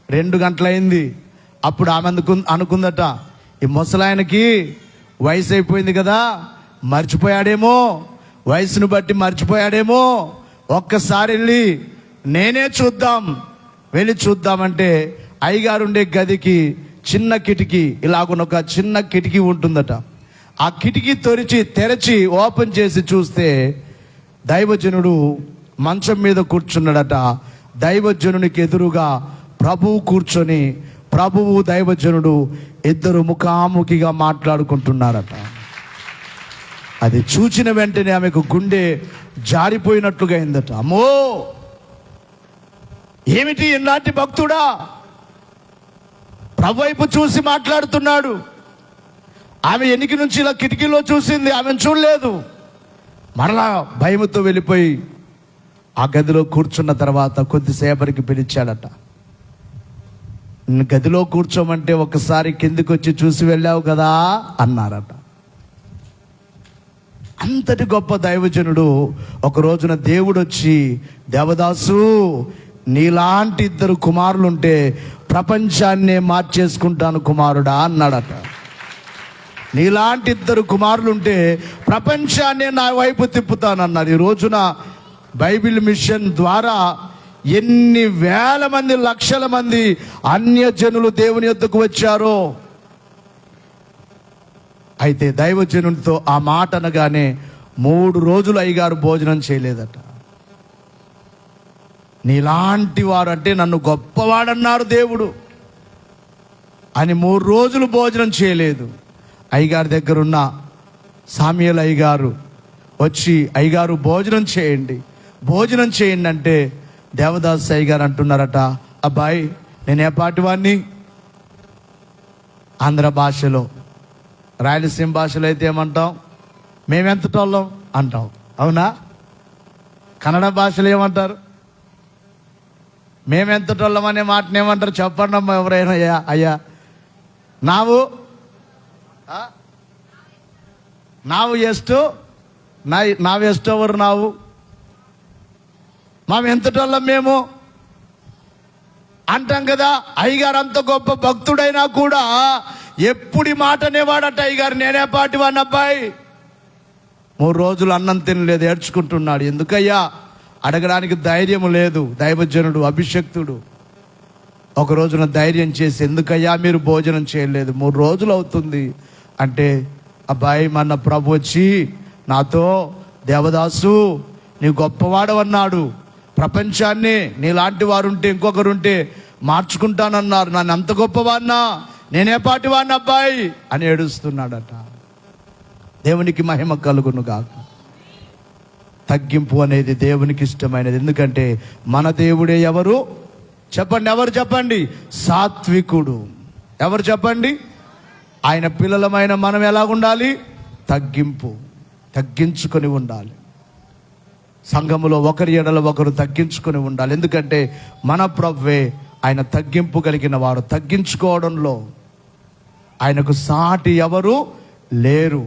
2 గంటలైంది. అప్పుడు ఆమె అనుకుందట, ఈ ముసలాయనకి వయసు అయిపోయింది కదా, మర్చిపోయాడేమో, వయసును బట్టి మర్చిపోయాడేమో, ఒక్కసారి వెళ్ళి నేనే వెళ్ళి చూద్దామంటే అయ్యగారు ఉండే గదికి చిన్న కిటికీ, ఇలాగున్న ఒక చిన్న కిటికీ ఉంటుందట. ఆ కిటికీ తెరచి ఓపెన్ చేసి చూస్తే దైవజనుడు మంచం మీద కూర్చున్నాడట. దైవజనునికి ఎదురుగా ప్రభువు కూర్చొని ప్రభువు దైవజనుడు ఇద్దరు ముఖాముఖిగా మాట్లాడుకుంటున్నారట. అది చూచిన వెంటనే ఆమెకు గుండె జారిపోయినట్లుగా అయిందట. అమ్మో, ఏమిటి ఇలాంటి భక్తుడా ప్రభు వైపు చూసి మాట్లాడుతున్నాడు. ఆమె ఎనికి నుంచి ఇలా కిటికీలో చూసింది, ఆమెను చూడలేదు. మరలా భయముతో వెళ్ళిపోయి ఆ గదిలో కూర్చున్న తర్వాత కొద్దిసేపటికి పిలిచాడట. గదిలో కూర్చోమంటే ఒకసారి కిందికి వచ్చి చూసి వెళ్ళావు కదా అన్నారట. అంతటి గొప్ప దైవజనుడు ఒక రోజున దేవుడు వచ్చి, దేవదాసు, నీలాంటి ఇద్దరు కుమారులుంటే ప్రపంచాన్నే మార్చేసుకుంటాను కుమారుడా అన్నాడట. నీలాంటి ఇద్దరు కుమారులుంటే ప్రపంచాన్నే నా వైపు తిప్పుతానన్నాడు. ఈ రోజున బైబిల్ మిషన్ ద్వారా ఎన్ని వేల మంది, లక్షల మంది అన్యజనులు దేవుని యొద్దకు వచ్చారో. అయితే దైవజనునితో ఆ మాట అనగానే 3 రోజులు అయ్యగారు భోజనం చేయలేదట. నీలాంటి వారు అంటే నన్ను గొప్పవాడన్నారు దేవుడు అని 3 రోజులు భోజనం చేయలేదు. అయ్యగారి దగ్గర ఉన్న సామ్యూయల్ అయ్యగారు వచ్చి, అయ్యగారు భోజనం చేయండి అంటే దేవదాస్ అయ్యగారు అంటున్నారట, అబ్బాయి నేను ఏ పాటి వాడిని? ఆంధ్ర భాషలో, రాయలసీమ భాషలో అయితే ఏమంటాం? మేమెంతటోళ్ళం అంటాం, అవునా? కన్నడ భాషలో ఏమంటారు? మేమెంతటోళ్ళం అనే మాటను ఏమంటారు? చెప్పండి అమ్మా ఎవరైనా. అయ్యా ನಾವು ಎಷ್ಟು నావెస్ట్ ఎవరు? ఎంతటోళ్ళం మేము అంటాం కదా. అయ్యగారు అంత గొప్ప భక్తుడైనా కూడా ఎప్పుడు మాట అనేవాడట. అయ్యగారు నేనే పాటి వాడిని అబ్బాయి. 3 రోజులు అన్నం తినలేదు, ఏడ్చుకుంటున్నాడు. ఎందుకయ్యా అడగడానికి ధైర్యం లేదు. దైవజనుడు, అభిషక్తుడు ఒక రోజున ధైర్యం చేసి, ఎందుకయ్యా మీరు భోజనం చేయలేదు? 3 రోజులు అవుతుంది అంటే, అబ్బాయి మన ప్రభు వచ్చి నాతో, దేవదాసు నీవు గొప్పవాడవన్నాడు, ప్రపంచాన్ని నీలాంటి వారుంటే ఇంకొకరుంటే మార్చుకుంటానన్నారు. నన్ను అంత గొప్పవాడినా, నేనే పాటి వాడిని అబ్బాయి అని ఏడుస్తున్నాడట. దేవునికి మహిమ కలుగును గాక. తగ్గింపు అనేది దేవునికి ఇష్టమైనది. ఎందుకంటే మన దేవుడే ఎవరు చెప్పండి? ఎవరు చెప్పండి? సాత్వికుడు. ఎవరు చెప్పండి? ఆయన పిల్లలమైన మనం ఎలాగుండాలి? తగ్గించుకొని ఉండాలి. సంఘములో ఒకరి ఎడల ఒకరు తగ్గించుకొని ఉండాలి. ఎందుకంటే మన ప్రభువే ఆయన తగ్గింపు కలిగిన వాడు. తగ్గించుకోవడంలో ఆయనకు సాటి ఎవరు లేరు.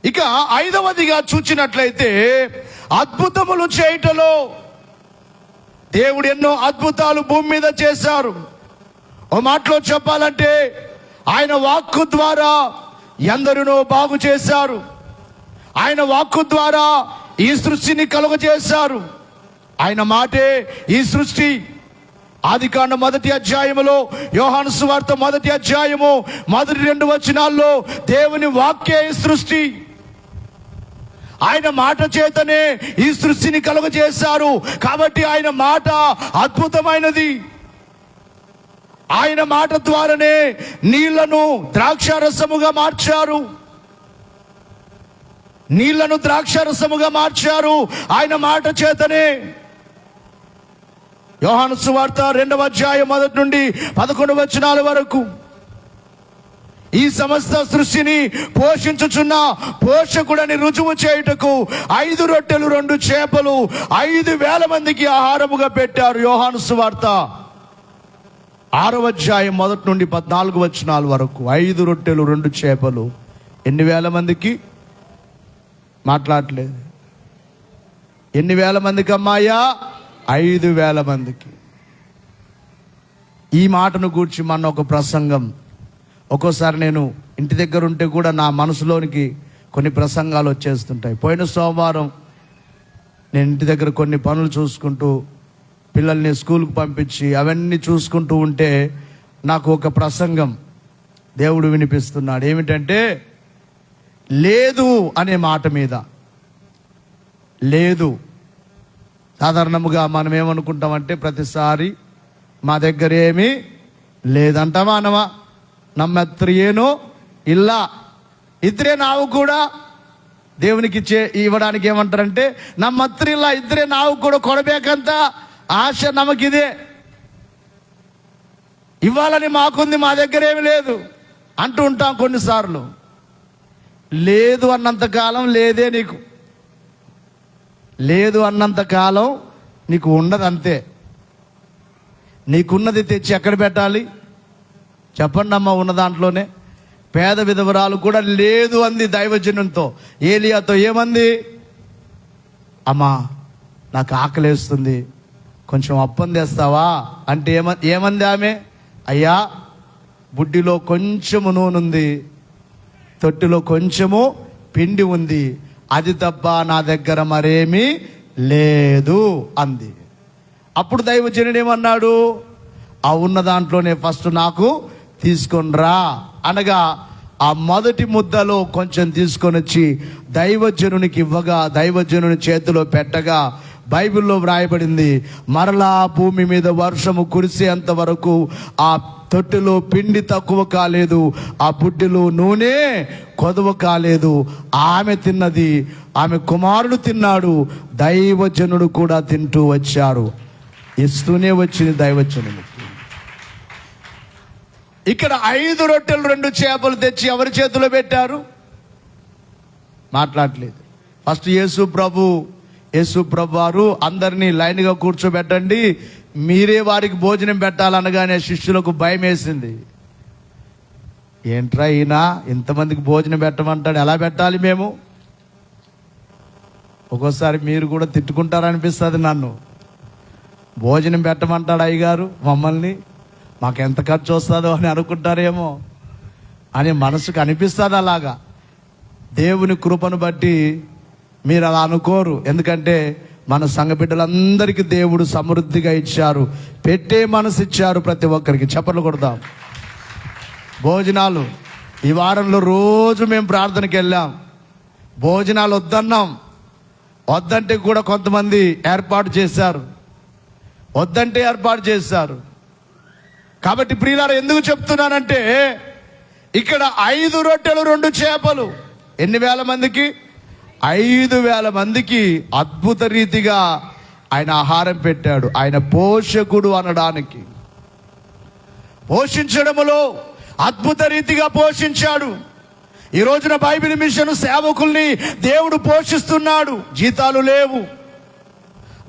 ఇక 5వదిగా చూచినట్లయితే అద్భుతములు చేయటలో దేవుడు ఎన్నో అద్భుతాలు భూమి మీద చేశారు. ఓ మాటలో చెప్పాలంటే ఆయన వాక్కు ద్వారా ఎందరినో బాగు చేశారు. ఆయన వాక్కు ద్వారా ఈ సృష్టిని కలుగజేశారు. ఆయన మాటే ఈ సృష్టి. ఆదికాండం 1వ అధ్యాయములో, యోహాను సువార్త 1వ అధ్యాయము మొదటి 2 వచనాల్లో దేవుని వాక్యే ఈ సృష్టి. ఆయన మాట చేతనే ఈ సృష్టిని కలుగజేశారు. కాబట్టి ఆయన మాట అద్భుతమైనది. ఆయన మాట ద్వారానే నీళ్లను ద్రాక్షారసముగా మార్చారు. ఆయన మాట చేతనే. యోహాను సువార్త 2వ అధ్యాయం 1 నుండి 11 వచనాల వరకు ఈ సమస్త సృష్టిని పోషించుచున్న పోషకుడని రుజువు చేయుటకు 5 రొట్టెలు 2 చేపలు 5,000 మందికి ఆహారముగా పెట్టారు. యోహాను సువార్త 6వ అధ్యాయం 1 నుండి 14 వచనాల వరకు 5 రొట్టెలు 2 చేపలు ఎన్ని వేల మందికి? మాట్లాడలేదు. ఎన్ని వేల మందికి అమ్మాయా? 5,000 మందికి. ఈ మాటను గూర్చి మన ఒక ప్రసంగం, ఒక్కోసారి నేను ఇంటి దగ్గర ఉంటే కూడా నా మనసులోనికి కొన్ని ప్రసంగాలు వచ్చేస్తుంటాయి. పోయిన సోమవారం నేను ఇంటి దగ్గర కొన్ని పనులు చూసుకుంటూ పిల్లల్ని స్కూల్కి పంపించి అవన్నీ చూసుకుంటూ ఉంటే నాకు ఒక ప్రసంగం దేవుడు వినిపిస్తున్నాడు. ఏమిటంటే లేదు అనే మాట మీద. లేదు. సాధారణంగా మనం ఏమనుకుంటామంటే ప్రతిసారి మా దగ్గర ఏమీ లేదంటావా అనవా? ನಮ್ಮ ಹತ್ರ ಏನೋ ಇಲ್ಲ ಇದ್ರೆ ನಾವು ಕೂಡ దేవునికి ఇవ్వడానికి ఏమంటారంటే ನಮ್ಮ ಹತ್ರ ಇಲ್ಲ ಇದ್ರೆ ನಾವು ಕೂಡ ಕೊಡಬೇಕಂತ ఆశ నమకిదే. ఇవ్వాలని మాకుంది, మా దగ్గర ఏమి లేదు అంటూ ఉంటాం కొన్నిసార్లు. లేదు అన్నంతకాలం లేదే నీకు. లేదు అన్నంతకాలం నీకు ఉండదు, అంతే. నీకున్నది తెచ్చి ఎక్కడ పెట్టాలి చెప్పండి అమ్మ? ఉన్న దాంట్లోనే. పేద విధవరాలు కూడా లేదు అంది దైవజనంతో. ఏలియాతో ఏమంది? అమ్మా నాకు ఆకలేస్తుంది, కొంచెం అప్పం తెస్తావా అంటే ఏమంది ఆమె? అయ్యా బుడ్డిలో కొంచెము నూనె ఉంది, తొట్టిలో కొంచెము పిండి ఉంది, అది తప్ప నా దగ్గర మరేమీ లేదు అంది. అప్పుడు దైవజనుడు ఏమన్నాడు? ఆ ఉన్న దాంట్లోనే ఫస్ట్ నాకు తీసుకొని రా అనగా ఆ మొదటి ముద్దలో కొంచెం తీసుకొని వచ్చి దైవజనునికి ఇవ్వగా, దైవజనుని చేతిలో పెట్టగా బైబిల్లో వ్రాయబడింది, మరలా భూమి మీద వర్షము కురిసేంత వరకు ఆ తొట్టిలో పిండి తక్కువ కాలేదు, ఆ బుడ్డిలో నూనె కొదవ కాలేదు. ఆమె తిన్నది, ఆమె కుమారుడు తిన్నాడు, దైవజనుడు కూడా తింటూ వచ్చారు. ఇస్తూనే వచ్చింది దైవజనునికి. ఇక్కడ 5 రొట్టెలు 2 చేపలు తెచ్చి ఎవరి చేతిలో పెట్టారు? మాట్లాడలేదు. ఫస్ట్ యేసు ప్రభు వారు అందరినీ లైన్గా కూర్చోబెట్టండి, మీరే వారికి భోజనం పెట్టాలనగానే శిష్యులకు భయం వేసింది. ఏంట్రా ఈయన ఇంతమందికి భోజనం పెట్టమంటాడు, ఎలా పెట్టాలి మేము? ఒక్కోసారి మీరు కూడా తిట్టుకుంటారనిపిస్తుంది నన్ను. భోజనం పెట్టమంటాడు అయ్యగారు మమ్మల్ని, మాకెంత ఖర్చు వస్తుందో అని అనుకుంటారేమో అని మనసుకు అనిపిస్తుంది. అలాగా దేవుని కృపను బట్టి మీరు అలా అనుకోరు. ఎందుకంటే మన సంఘ బిడ్డలందరికీ దేవుడు సమృద్ధిగా ఇచ్చారు, పెట్టే మనసు ఇచ్చారు ప్రతి ఒక్కరికి. చప్పట్లు కొడదాం. భోజనాలు ఈ వారంలో రోజు మేము ప్రార్థనకి వెళ్ళాం. భోజనాలు వద్దన్నాం, వద్దంటే కూడా కొంతమంది ఏర్పాటు చేశారు, వద్దంటే ఏర్పాటు చేశారు. కాబట్టి ప్రియులారా ఎందుకు చెప్తున్నానంటే ఇక్కడ 5 రొట్టెలు 2 చేపలు ఎన్ని వేల మందికి? 5,000 మందికి అద్భుత రీతిగా ఆయన ఆహారం పెట్టాడు. ఆయన పోషకుడు అనడానికి, పోషించడములో అద్భుత రీతిగా పోషించాడు. ఈ రోజున బైబిల్ మిషన్ సేవకుల్ని దేవుడు పోషిస్తున్నాడు. జీతాలు లేవు,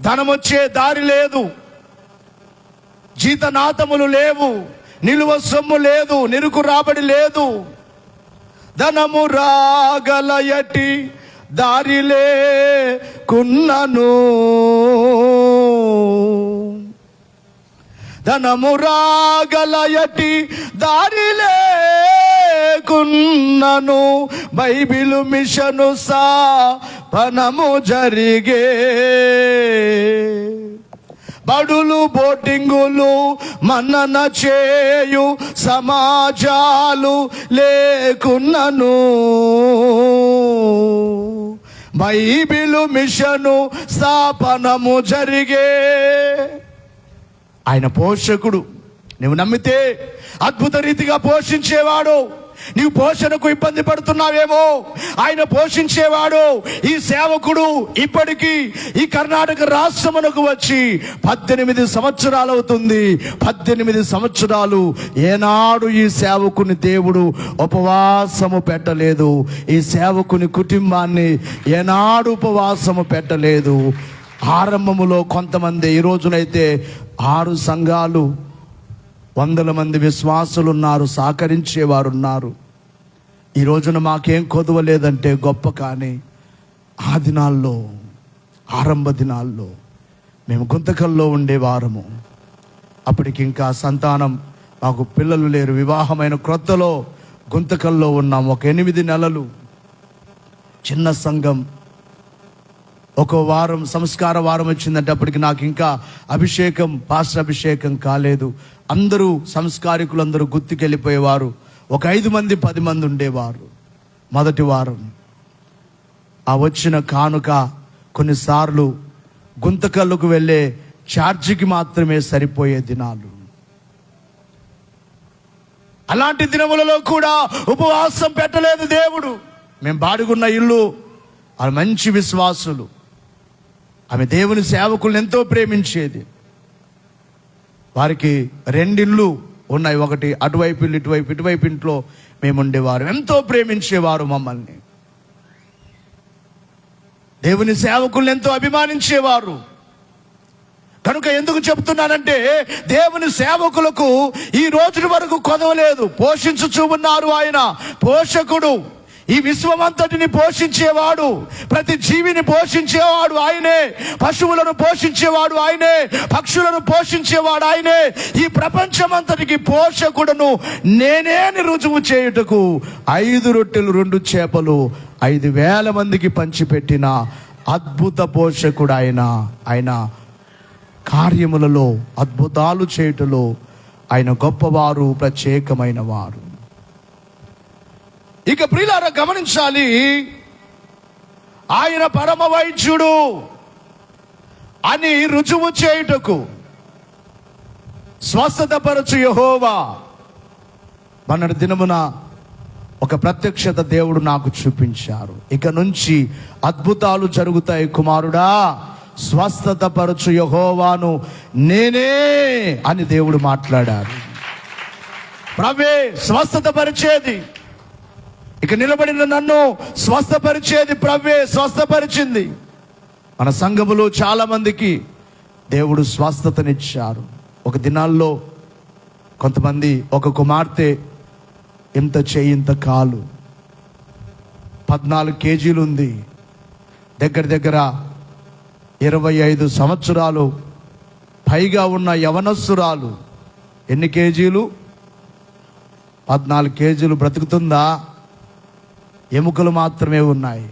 ధనం వచ్చే దారి లేదు, జీతనాతములు లేవు, నిలువ సొమ్ము లేదు, నిరుకు రాబడి లేదు. ధనము రాగలయటి దారిలే కున్నను, ధనము రాగలయటి దారిలే కున్నను, బైబిలు మిషను సాపనము జరిగే, బడులు బోటింగులు మన్నన చేయు సమాజాలు లేకున్నను, బైబిలు మిషను స్థాపనము జరిగే. ఆయన పోషకుడు. నువ్వు నమ్మితే అద్భుత రీతిగా పోషించేవాడు. నీవు పోషణకు ఇబ్బంది పడుతున్నావేమో, ఆయన పోషించేవాడు. ఈ సేవకుడు ఇప్పటికీ ఈ కర్ణాటక రాష్ట్రమునకు వచ్చి 18 సంవత్సరాలు అవుతుంది. 18 సంవత్సరాలు ఏనాడు ఈ సేవకుని దేవుడు ఉపవాసము పెట్టలేదు. ఈ సేవకుని కుటుంబాన్ని ఏనాడు ఉపవాసము పెట్టలేదు. ఆరంభములో కొంతమంది, ఈ రోజునైతే 6 సంఘాలు, 100 మంది విశ్వాసులు ఉన్నారు, సహకరించేవారు ఉన్నారు. ఈ రోజున మాకేం కొదువ లేదంటే గొప్ప. కానీ ఆ దినాల్లో, ఆరంభ దినాల్లో మేము గుంతకల్లో ఉండేవారము. అప్పటికి ఇంకా సంతానం, మాకు పిల్లలు లేరు. వివాహమైన క్రొత్తలో గుంతకల్లో ఉన్నాం. ఒక 8 నెలలు చిన్న సంఘం. ఒక వారం సంస్కార వారం వచ్చిందంటే అప్పటికి నాకు ఇంకా అభిషేకం, పాస్టర్ అభిషేకం కాలేదు. అందరూ సంస్కారికులందరూ గుర్తుకెళ్ళిపోయేవారు. ఒక 5 మంది 10 మంది ఉండేవారు. మొదటి వారం. ఆ వచ్చిన కానుక కొన్నిసార్లు గుంతకల్లుకు వెళ్ళే ఛార్జీకి మాత్రమే సరిపోయే దినాలు. అలాంటి దినములలో కూడా ఉపవాసం పెట్టలేదు దేవుడు. మేము బాడుగున్న ఇల్లు, ఆమె మంచి విశ్వాసులు, ఆమె దేవుని సేవకులను ఎంతో ప్రేమించేది. వారికి 2 ఇళ్ళు ఉన్నాయి, ఒకటి అటువైపు ఇల్లు, ఇటువైపు ఇంట్లో మేము ఉండేవారు. ఎంతో ప్రేమించేవారు మమ్మల్ని. దేవుని సేవకులను ఎంతో అభిమానించేవారు. కనుక ఎందుకు చెప్తున్నానంటే, దేవుని సేవకులకు ఈ రోజు వరకు కొదవలేదు. పోషించుచూ ఉన్నారు. ఆయన పోషకుడు. ఈ విశ్వమంతటిని పోషించేవాడు, ప్రతి జీవిని పోషించేవాడు ఆయనే, పశువులను పోషించేవాడు ఆయనే, పక్షులను పోషించేవాడు ఆయనే. ఈ ప్రపంచమంతటికి పోషకుడును నేనే అని రుజువు చేయుటకు 5 రొట్టెలు 2 చేపలు 5,000 మందికి పంచిపెట్టిన అద్భుత పోషకుడు ఆయన. ఆయన కార్యములలో, అద్భుతాలు చేయుటలో ఆయన గొప్పవారు, ప్రత్యేకమైన వారు. ఇక ప్రియులారా గమనించాలి, ఆయన పరమ వైద్యుడు అని రుజువు చేయుటకు స్వస్థతపరచు యెహోవా మొన్నటి దినమున ఒక ప్రత్యక్షత దేవుడు నాకు చూపించారు. ఇక నుంచి అద్భుతాలు జరుగుతాయి కుమారుడా, స్వస్థతపరచు యెహోవాను నేనే అని దేవుడు మాట్లాడారు. ప్రభువే స్వస్థతపరిచేది. ఇక నిలబడిన నన్ను స్వస్థపరిచేది ప్రభువే స్వస్థపరిచింది. మన సంఘములో చాలా మందికి దేవుడు స్వస్థతనిచ్చారు. ఒక దినాల్లో కొంతమంది, ఒక కుమార్తె ఇంత చేయి ఇంత కాలు 14 కేజీలు ఉంది. దగ్గర 25 సంవత్సరాలు పైగా ఉన్న యవనస్తురాలు. ఎన్ని కేజీలు? 14 కేజీలు. బ్రతుకుతుందా? ఎముకలు మాత్రమే ఉన్నాయి.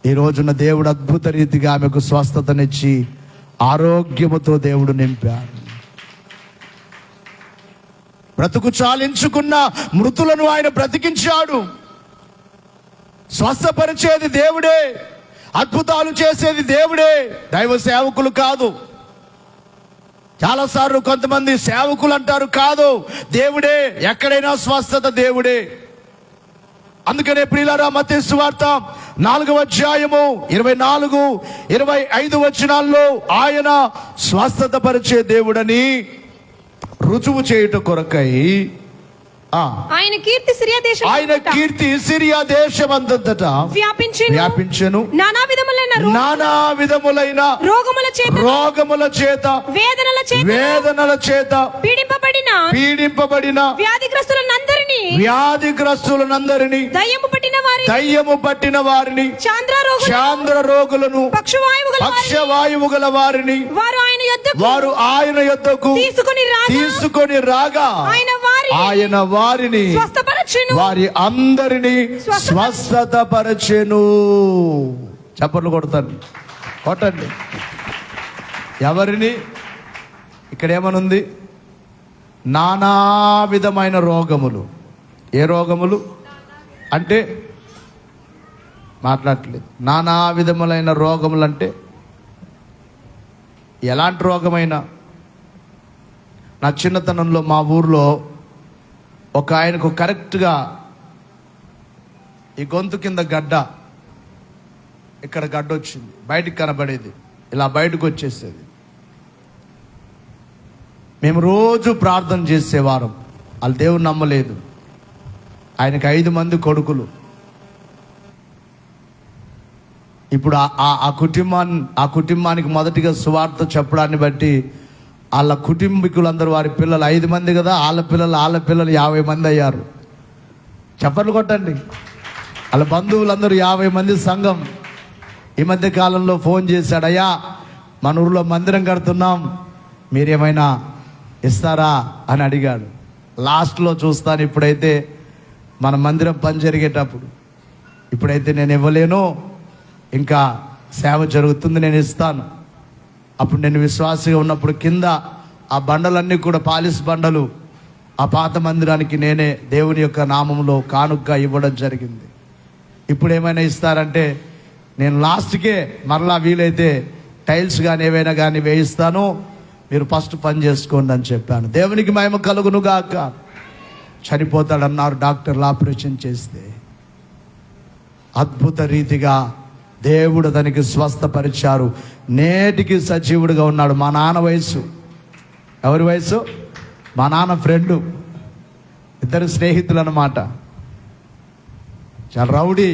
ఈ రోజున దేవుడు అద్భుత రీతిగా ఆమెకు స్వస్థతనిచ్చి ఆరోగ్యముతో దేవుడు నింపారు. బ్రతుకు చాలించుకున్న మృతులను ఆయన బ్రతికించాడు. స్వస్థపరిచేది దేవుడే, అద్భుతాలు చేసేది దేవుడే, దైవ సేవకులు కాదు. చాలాసార్లు కొంతమంది సేవకులు అంటారు, కాదు, దేవుడే. ఎక్కడైనా స్వస్థత దేవుడే. అందుకనే ప్రియులారా, మత్తయి సువార్త 4వ అధ్యాయము 24, 25 వచనాల్లో ఆయన స్వస్థత పరిచే దేవుడని రుజువు చేయుట కొరకై ఆయన కీర్తి సిరియా దేశమంతటా వ్యాపించెను. నానా విధములైన రోగముల చేత వేదనల చేత పీడింపబడిన వ్యాధిగ్రస్తులనందరినీ దయ్యము పట్టిన వారిని చాంద్ర రోగులను పక్షవాయువు గల వారిని వారు ఆయన యొద్దకు తీసుకొని రాగా ఆయన వారిని వారి అందరినీ స్వస్థతపరచెను. చప్పట్లు కొట్టండి. ఎవరిని? ఇక్కడ ఏమనుంది? నానా విధమైన రోగములు. ఏ రోగములు అంటే మాట్లాడట్లేదు. నానా విధములైన రోగములు అంటే ఎలాంటి రోగమైనా. నా చిన్నతనంలో మా ఊర్లో ఒక ఆయనకు కరెక్ట్గా ఈ గొంతు కింద గడ్డ, ఇక్కడ గడ్డ వచ్చింది, బయటికి కనబడేది, ఇలా బయటకు వచ్చేసేది. మేము రోజు ప్రార్థన చేసేవారం. వాళ్ళు దేవుని నమ్మలేదు. ఆయనకు 5 మంది కొడుకులు. ఇప్పుడు ఆ కుటుంబానికి మొదటిగా సువార్త చెప్పడాన్ని బట్టి వాళ్ళ కుటుంబీకులందరూ, వారి పిల్లలు 5 మంది కదా, వాళ్ళ పిల్లలు 50 మంది అయ్యారు. చప్పట్లు కొట్టండి. వాళ్ళ బంధువులందరూ 50 మంది సంఘం. ఈ మధ్య కాలంలో ఫోన్ చేశాడు, అయ్యా మన ఊర్లో మందిరం కడుతున్నాం, మీరేమైనా ఇస్తారా అని అడిగాడు. లాస్ట్లో చూస్తాను, ఇప్పుడైతే మన మందిరం పని జరిగేటప్పుడు, ఇప్పుడైతే నేను ఇవ్వలేను, ఇంకా సేవ జరుగుతుంది, నేను ఇస్తాను. అప్పుడు నేను విశ్వాసిగా ఉన్నప్పుడు కింద ఆ బండలన్నీ కూడా పాలిస్ బండలు, ఆ పాత మందిరానికి నేనే దేవుని యొక్క నామంలో కానుకగా ఇవ్వడం జరిగింది. ఇప్పుడు ఏమైనా ఇస్తారంటే నేను లాస్ట్కే మరలా వీలైతే టైల్స్ కానీ ఏవైనా కానీ వేయిస్తాను, మీరు ఫస్ట్ పని చేసుకోండి అని చెప్పాను. దేవునికి మహిమ కలుగును గాక. చనిపోతాడన్నారు డాక్టర్లు ఆపరేషన్ చేస్తే. అద్భుత రీతిగా దేవుడు అతనికి స్వస్థపరిచారు. నేటికి సజీవుడిగా ఉన్నాడు. మా నాన్న వయసు, ఎవరి వయసు? మా నాన్న ఫ్రెండు, ఇద్దరు స్నేహితులు అన్నమాట. చాలా రౌడీ,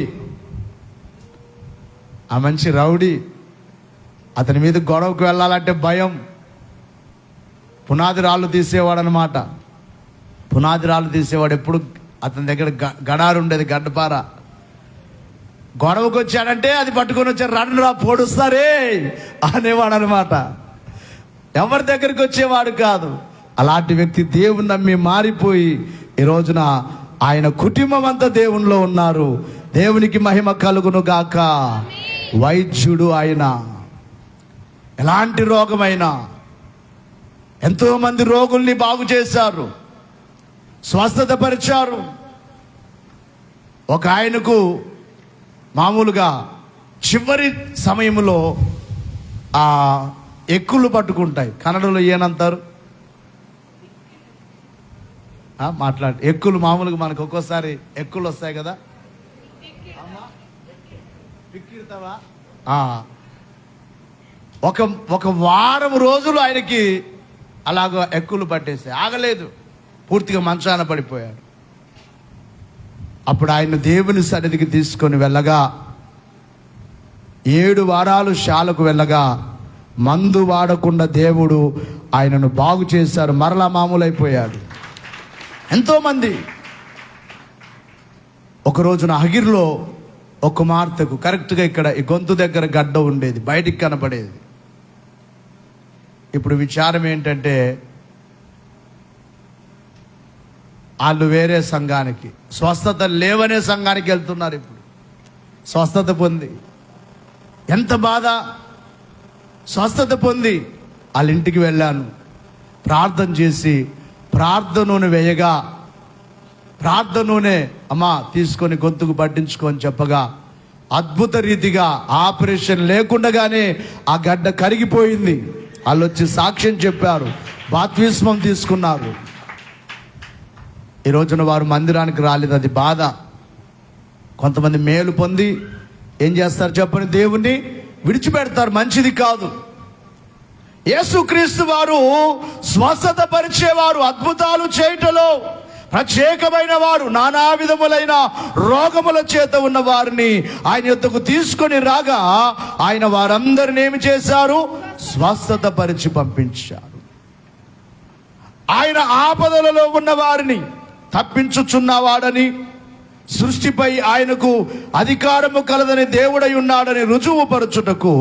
ఆ మంచి రౌడీ. అతని మీద గొడవకు వెళ్ళాలంటే భయం. పునాది రాళ్ళు తీసేవాడు అనమాట. పునాది రాళ్ళు తీసేవాడు. ఎప్పుడు అతని దగ్గర గడారు ఉండేది, గడ్డపార. గొడవకు వచ్చాడంటే అది పట్టుకొని వచ్చారు, రండి రా పొడుస్తారే అనేవాడు అనమాట. ఎవరి దగ్గరికి వచ్చేవాడు కాదు. అలాంటి వ్యక్తి దేవుని నమ్మి మారిపోయి ఈ రోజున ఆయన కుటుంబం అంతా దేవునిలో ఉన్నారు. దేవునికి మహిమ కలుగును గాక. వైద్యుడు ఆయన. ఎలాంటి రోగమైనా ఎంతో మంది రోగుల్ని బాగు చేశారు, స్వస్థత పరిచారు. ఒక ఆయనకు మామూలుగా చివరి సమయంలో ఆ ఎక్కులు పట్టుకుంటాయి. కన్నడలో ఏనంటారు? మాట్లాడి ఎక్కులు. మామూలుగా మనకు ఒక్కోసారి ఎక్కులు వస్తాయి కదా. ఒక వారం రోజులు ఆయనకి అలాగ ఎక్కులు పట్టేసి ఆగలేదు. పూర్తిగా మంచాన పడిపోయాడు. అప్పుడు ఆయన దేవుని సన్నిధికి తీసుకొని వెళ్ళగా 7 వారాలు శాలకు వెళ్ళగా మందు వాడకుండా దేవుడు ఆయనను బాగు చేశారు. మరలా మామూలైపోయాడు. ఎంతోమంది. ఒక రోజున అగిరిలో ఒక కుమార్తెకు కరెక్ట్గా ఇక్కడ ఈ గొంతు దగ్గర గడ్డ ఉండేది, బయటికి కనపడేది. ఇప్పుడు విచారం ఏంటంటే వాళ్ళు వేరే సంఘానికి, స్వస్థత లేవనే సంఘానికి వెళ్తున్నారు. ఇప్పుడు స్వస్థత పొంది ఎంత బాధ. స్వస్థత పొంది వాళ్ళ ఇంటికి వెళ్ళాను. ప్రార్థన చేసి ప్రార్థన నూనె వేయగా, ప్రార్థన నూనె అమ్మా తీసుకొని గొంతుకు పట్టించుకొని చెప్పగా అద్భుత రీతిగా ఆపరేషన్ లేకుండానే ఆ గడ్డ కరిగిపోయింది. వాళ్ళు వచ్చి సాక్ష్యం చెప్పారు, బాప్తిస్మం తీసుకున్నారు. ఈ రోజున వారు మందిరానికి రాలేదు, అది బాధ. కొంతమంది మేలు పొంది ఏం చేస్తారు చెప్పని, దేవుణ్ణి విడిచిపెడతారు. మంచిది కాదు. యేసుక్రీస్తు వారు స్వస్థత పరిచేవారు, అద్భుతాలు చేయటలో ప్రత్యేకమైన వారు. నానా విధములైన రోగముల చేత ఉన్న వారిని ఆయన యొద్దకు తీసుకొని రాగా ఆయన వారందరిని ఏమి చేశారు? స్వస్థత పరిచి పంపించారు. ఆయన ఆపదలలో ఉన్న వారిని తప్పించుచున్నవాడని, సృష్టిపై ఆయనకు అధికారము కలదని దేవుడై ఉన్నాడని రుజువుపరచుటకు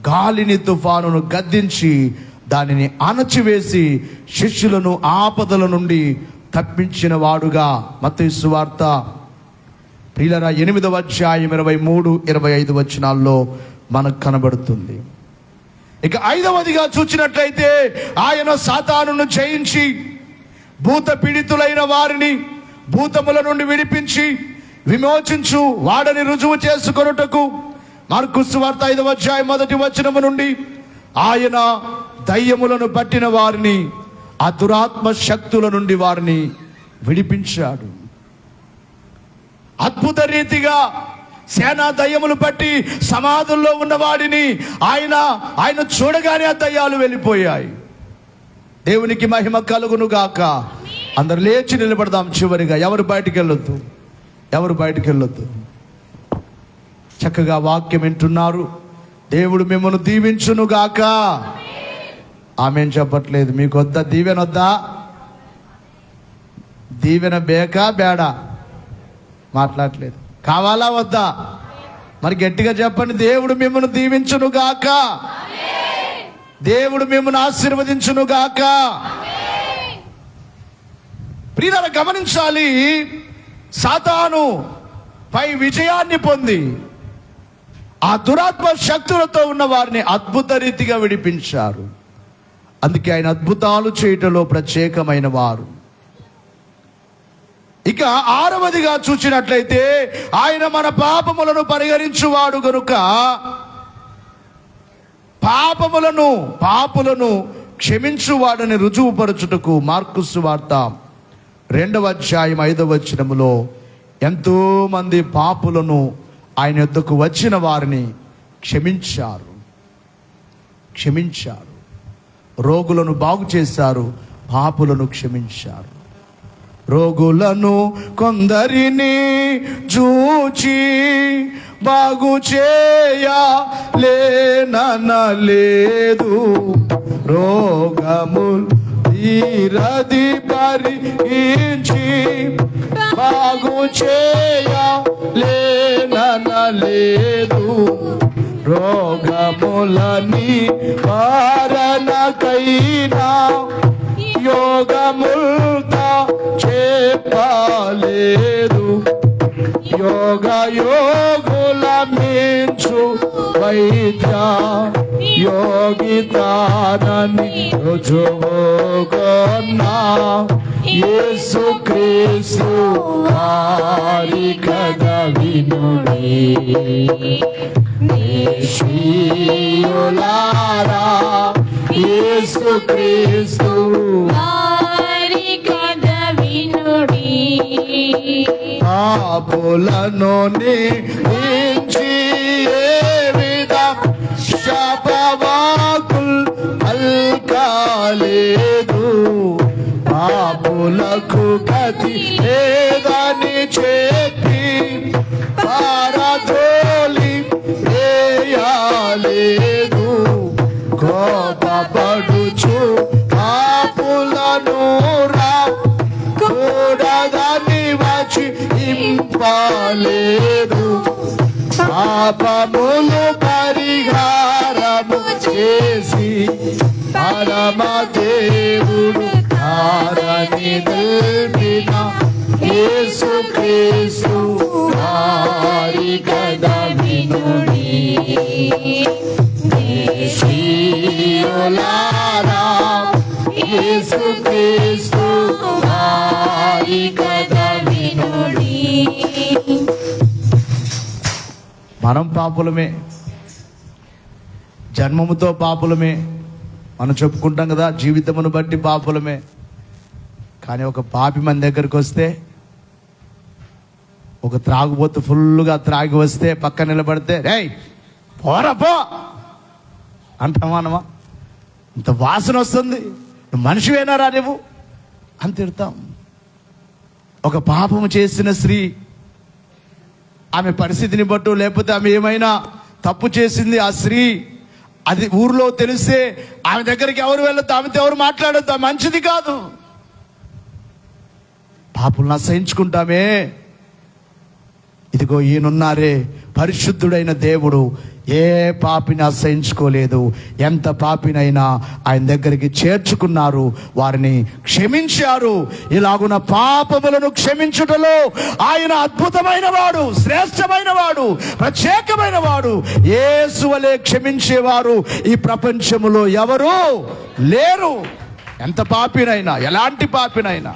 గాలిని తుఫానును గద్దించి దానిని అణచివేసి శిష్యులను ఆపదల నుండి తప్పించిన వాడుగా మత్తయి సువార్త ప్రియులారా 8వ అధ్యాయం 23-25 వచనాల్లో మనకు కనబడుతుంది. ఇక 5వదిగా చూచినట్లయితే ఆయన సాతానును జయించి భూత పీడితులైన వారిని భూతముల నుండి విడిపించి విమోచించు వాడని రుజువు చేసుకొనుటకు మార్కు సువార్త 5వ అధ్యాయం 1వ వచనము నుండి ఆయన దయ్యములను పట్టిన వారిని ఆ దురాత్మ శక్తుల నుండి వారిని విడిపించాడు. అద్భుత రీతిగా సేనా దయ్యములు పట్టి సమాధుల్లో ఉన్న వాడిని ఆయన చూడగానే ఆ దయ్యాలు వెళ్ళిపోయాయి. దేవునికి మహిమ కలుగును గాక. అందరు లేచి నిలబడదాం. చివరిగా ఎవరు బయటికి వెళ్ళొద్దు, ఎవరు బయటికి వెళ్ళొద్దు. చక్కగా వాక్యం వింటున్నారు. దేవుడు మిమ్మల్ని దీవించును గాక. ఆమేన్ చెప్పట్లేదు. మీకు వద్దా దీవెన? వద్దా దీవెన? బేకా బేడా? మాట్లాడలేదు. కావాలా వద్దా? మరి గట్టిగా చెప్పండి. దేవుడు మిమ్మల్ని దీవించును గాక. దేవుడు మిమ్మల్ని ఆశీర్వదించును గాక. ప్రియులారా గమనించాలి, సాతాను పై విజయాన్ని పొంది ఆ దురాత్మ శక్తులతో ఉన్న వారిని అద్భుత రీతిగా విడిపించారు. అందుకే ఆయన అద్భుతాలు చేయటంలో ప్రత్యేకమైన వారు. ఇక ఆరవదిగా చూసినట్లయితే ఆయన మన పాపములను పరిహరించువాడు గనుక పాపులను క్షమించువాడని రుజువుపరచుటకు మార్కు సువార్త 2వ అధ్యాయం 5వ వచనములో ఎంతో మంది పాపులను ఆయన యొద్దకు వచ్చిన వారిని క్షమించారు. రోగులను బాగు చేశారు, పాపులను క్షమించారు. రోగులను కొందరిని చూచి బాగు చేయలేననలేదు, రోగములు తీరది పరిగించి బాగు చేయలేననలేదు, రోగములని వారనకైనా యోగముల్తా చెప్పలేదు, యోగుల మించు వైద్య యోగితానని రుజువుగొన్నా యేసు క్రీస్తు వారి కథ వినుడి. దేశీయులారా యేసు క్రీస్తు వారి కథ వినుడి. పాపులను నిందించి ఏ విధ శాపవాకుల్ పల్కాలేదు, పాపులకు గతి లేదని చెప్పి పారద్రోలి వేయలేదు, కోపపడుచు పాపులను కూడదని వచ్చి ఇంపలేదు, పాపములు పరిహారము చేసి పరమ దేవుడు కారని నిలిపిన యేసు క్రీస్తు వారి కథ వినుడి. దేశీయులారా యేసు క్రీస్తు వారి కథ వినుడి. మనం పాపులమే, జన్మముతో పాపులమే. మనం చెప్పుకుంటాం కదా, జీవితమును బట్టి పాపులమే. కానీ ఒక పాపి మన దగ్గరికి వస్తే, ఒక త్రాగుబోతు ఫుల్గా త్రాగి వస్తే పక్క నిలబడితే రేయ్ పోరా పో అంటామా? ఇంత వాసన వస్తుంది, నువ్వు మనిషివేనారా నువ్వు అని తిడతాం. ఒక పాపము చేసిన స్త్రీ, ఆమె పరిస్థితిని బట్టు లేకపోతే ఆమె ఏమైనా తప్పు చేసింది ఆ స్త్రీ, అది ఊర్లో తెలిస్తే ఆమె దగ్గరికి ఎవరు వెళ్ళొద్దు, ఆమెతో ఎవరు మాట్లాడొద్దు, మంచిది కాదు. పాపులను అసహించుకుంటామే. ఇదిగో ఈయనున్నారే పరిశుద్ధుడైన దేవుడు, ఏ పాపిని అసహించుకోలేదు. ఎంత పాపినైనా ఆయన దగ్గరికి చేర్చుకున్నారు, వారిని క్షమించారు. ఇలాగున పాపములను క్షమించుటలో ఆయన అద్భుతమైన వాడు, శ్రేష్టమైన వాడు, ప్రత్యేకమైన వాడు. యేసు వలె క్షమించేవారు ఈ ప్రపంచములో ఎవరు లేరు. ఎంత పాపినైనా, ఎలాంటి పాపినైనా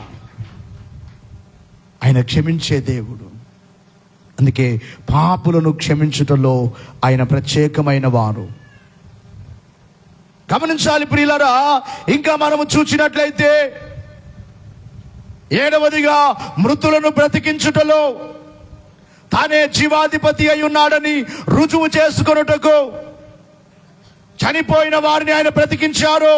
ఆయన క్షమించే దేవుడు. అందుకే పాపులను క్షమించుటలో ఆయన ప్రత్యేకమైన వారు. గమనించాలి ప్రియులారా. ఇంకా మనము చూసినట్లయితే 7వదిగా మృతులను బ్రతికించుటలో తానే జీవాధిపతి అయి ఉన్నాడని రుజువు చేసుకొనుటకు చనిపోయిన వారిని ఆయన బ్రతికించారు.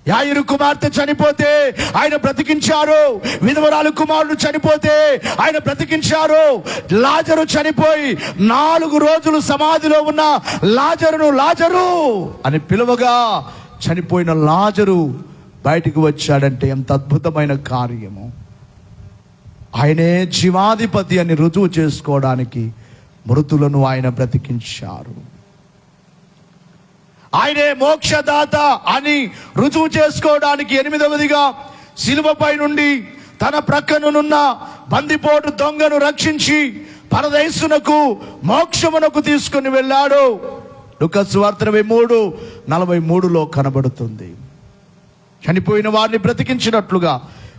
యాయిరు కుమార్తె చనిపోతే ఆయన బ్రతికించారు. విధవరాలు కుమారుడు చనిపోతే ఆయన బ్రతికించారు. లాజరు చనిపోయి 4 రోజులు సమాధిలో ఉన్న లాజరు అని పిలువగా చనిపోయిన లాజరు బయటికి వచ్చాడంటే ఎంత అద్భుతమైన కార్యము. ఆయనే జీవాధిపతి అని రుజువు చేసుకోవడానికి మృతులను ఆయన బ్రతికించారు. ఆయనే మోక్షదాత అని రుజువు చేసుకోవడానికి 8వదిగా శిలువపై నుండి తన ప్రక్కనున్న బందిపోటు దొంగను రక్షించి పరదేశునకు మోక్షమునకు తీసుకుని వెళ్ళాడు. లూకా సువార్త 23:43 కనబడుతుంది. చనిపోయిన వారిని బ్రతికించినట్లుగా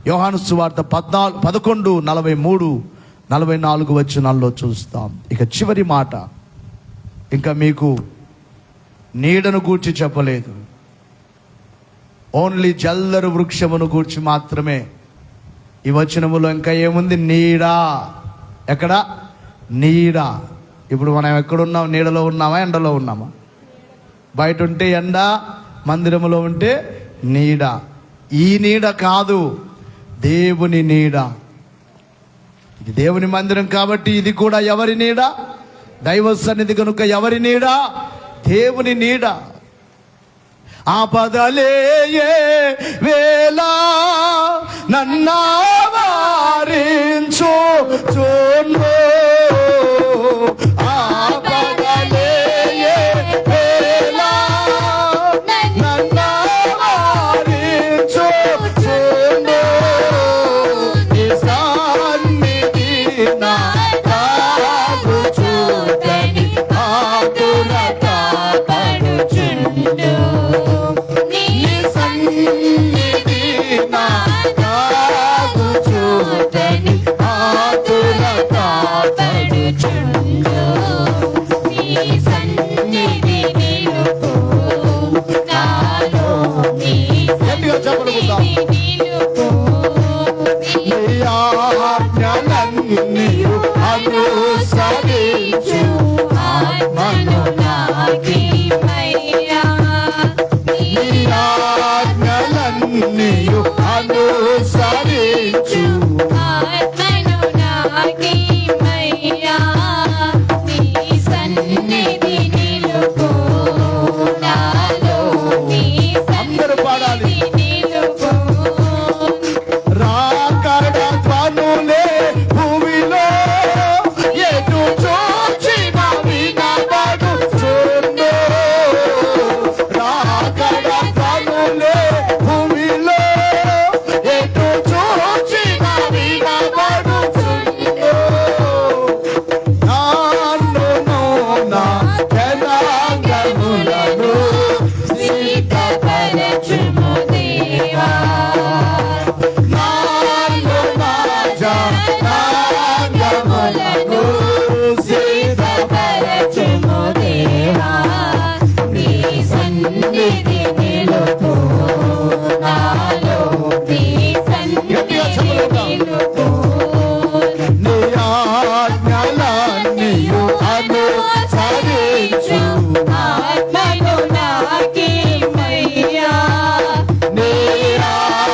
యోహాను సువార్త 11:43-44 వచనాల్లో చూస్తాం. ఇక చివరి మాట, ఇంకా మీకు నీడను గూర్చి చెప్పలేదు, ఓన్లీ జల్దరు వృక్షమును గూర్చి మాత్రమే. ఈ వచనములో ఇంకా ఏముంది? నీడ. ఎక్కడ? నీడ. ఇప్పుడు మనం ఎక్కడున్నాం? నీడలో ఉన్నామా, ఎండలో ఉన్నామా? బయట ఉంటే ఎండ, మందిరములో ఉంటే నీడ. ఈ నీడ కాదు, దేవుని నీడ. ఇది దేవుని మందిరం కాబట్టి ఇది కూడా ఎవరి నీడ? దైవ సన్నిధి కనుక ఎవరి నీడ? దేవుని నీడ. ఆపదలే వేళ నన్నావారించు చూడు, ఆపదలే వేళ నన్నావారించు చూడు, నీ సన్నిధి నా కాదు చూడని ఆతురత పడుచుండు, నీ సన్నిధి నా కాదు చూడని ఆతురత పడుచుండు, నీ సన్నిధి నిలుపు నాలో, నీ సన్నిధి నిలుపు, నీ ఆజ్ఞలన్నీయు అనుసరించు ఆత్మను నాకిమ్మయ్యా, నీ ఆజ్ఞలన్నీయు అనుసరించు ఆత్మను నాకిమ్మయ్యా, నీ సన్నిధి నిలుపు నాలో, నీ సన్నిధి నిలుపు. రాకడ ధ్వనులే భూమిలో ఎటు చూచిన వినబడుచుండు, రాకడ ధ్వనులే భూమిలో ఎటు చూచిన వినబడుచుండు, నన్ను నా జనాంగములను సిద్ధపరచుము దేవా, నాలో నా జనాంగములను సిద్ధపరచుము దేవా, నీ సన్నిధి నిలుపు నాలో, నీ సన్నిధి నిలుపు, నీ ఆజ్ఞలన్నీయు అనుసరించు ఆత్మను నాకిమ్మయ్యా, నీ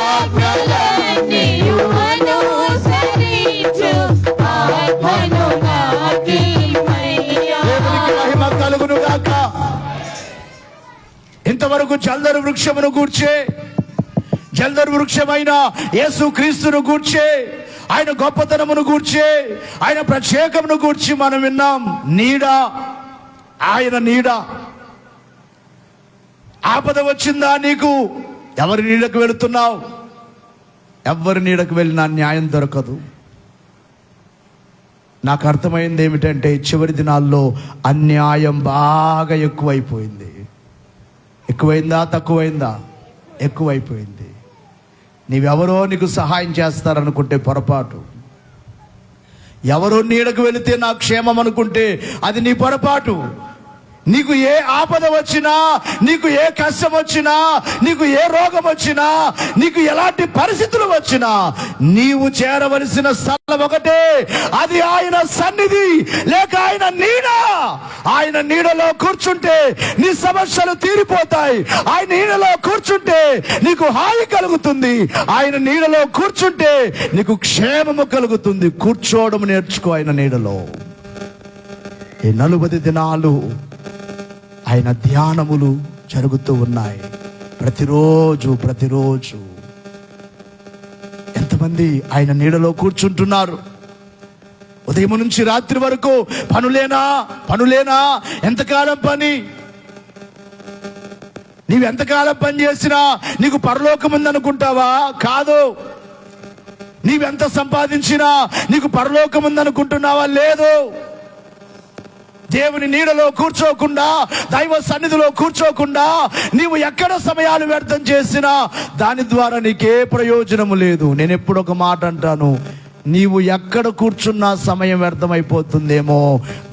ఆజ్ఞలన్నీయు అనుసరించు ఆత్మను నాకిమ్మయ్యా. దేవునికి మహిమ కలుగును గాక. ఇంతవరకు జల్దరు వృక్షమును గూర్చే, జల్దరు వృక్షమైన యేసు క్రీస్తును గూర్చే, ఆయన గొప్పతనమును గూర్చే, ఆయన ప్రత్యేకమును గూర్చి మనం విన్నాం. నీడ, ఆయన నీడ. ఆపద వచ్చిందా నీకు? ఎవరి నీడకు వెళుతున్నావు? ఎవరి నీడకు వెళ్ళినా న్యాయం దొరకదు. నాకు అర్థమైంది ఏమిటంటే, చివరి దినాల్లో అన్యాయం బాగా ఎక్కువైపోయింది. ఎక్కువైందా, తక్కువైందా? ఎక్కువైపోయింది. నీవెవరో నీకు సహాయం చేస్తారనుకుంటే పొరపాటు. ఎవరో నీడకు వెళితే నా క్షేమం అనుకుంటే అది నీ పొరపాటు. నీకు ఏ ఆపద వచ్చినా, నీకు ఏ కష్టం వచ్చినా, నీకు ఏ రోగం వచ్చినా, నీకు ఎలాంటి పరిస్థితులు వచ్చినా, నీవు చేరవలసిన స్థలం ఒకటే, అది ఆయన సన్నిధి లేక ఆయన నీడ. ఆయన నీడలో కూర్చుంటే నీ సమస్యలు తీరిపోతాయి. ఆయన నీడలో కూర్చుంటే నీకు హాయి కలుగుతుంది. ఆయన నీడలో కూర్చుంటే నీకు క్షేమము కలుగుతుంది. కూర్చోవడం నేర్చుకో ఆయన నీడలో. ఈ 40 దినాలు ఆయన ధ్యానములు జరుగుతూ ఉన్నాయి. ప్రతిరోజు ఎంతమంది ఆయన నీడలో కూర్చుంటున్నారు? ఉదయం నుంచి రాత్రి వరకు పనులేనా? ఎంతకాలం పని? నీవు ఎంతకాలం పని చేసినా నీకు పరలోకం ఉందనుకుంటావా? కాదు. నీవెంత సంపాదించినా నీకు పరలోకం ఉందనుకుంటున్నావా? లేదు. దేవుని నీడలో కూర్చోకుండా, దైవ సన్నిధిలో కూర్చోకుండా నీవు ఎక్కడ సమయాలు వ్యర్థం చేసినా దాని ద్వారా నీకే ప్రయోజనము లేదు. నేను ఎప్పుడు ఒక మాట అంటాను, నీవు ఎక్కడ కూర్చున్నా సమయం వ్యర్థమైపోతుందేమో,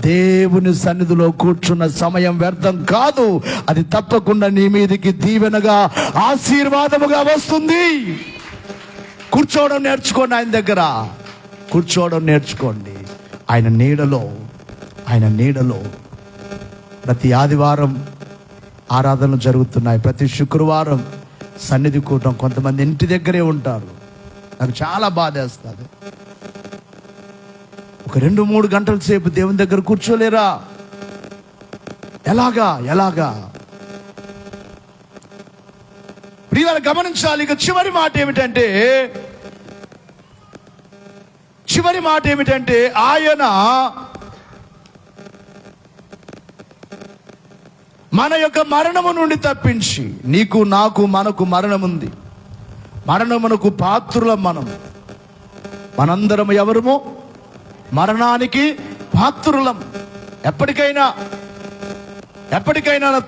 దేవుని సన్నిధిలో కూర్చున్న సమయం వ్యర్థం కాదు. అది తప్పకుండా నీ మీదికి దీవెనగా, ఆశీర్వాదముగా వస్తుంది. కూర్చోవడం నేర్చుకోండి, ఆయన దగ్గర కూర్చోవడం నేర్చుకోండి. ఆయన నీడలో ప్రతి ఆదివారం ఆరాధనలు జరుగుతున్నాయి. ప్రతి శుక్రవారం సన్నిధి కూటం. కొంతమంది ఇంటి దగ్గరే ఉంటారు. నాకు చాలా బాధేస్తుంది. ఒక 2-3 గంటల సేపు దేవుని దగ్గర కూర్చోలేరా? ఎలాగా ప్రియులారా, గమనించాలి. ఇక చివరి మాట ఏమిటంటే ఆయన మన యొక్క మరణము నుండి తప్పించి, నీకు నాకు మనకు మరణముంది, మరణమునకు పాత్రులం. మనందరం ఎవరము? మరణానికి పాత్రులం. ఎప్పటికైనా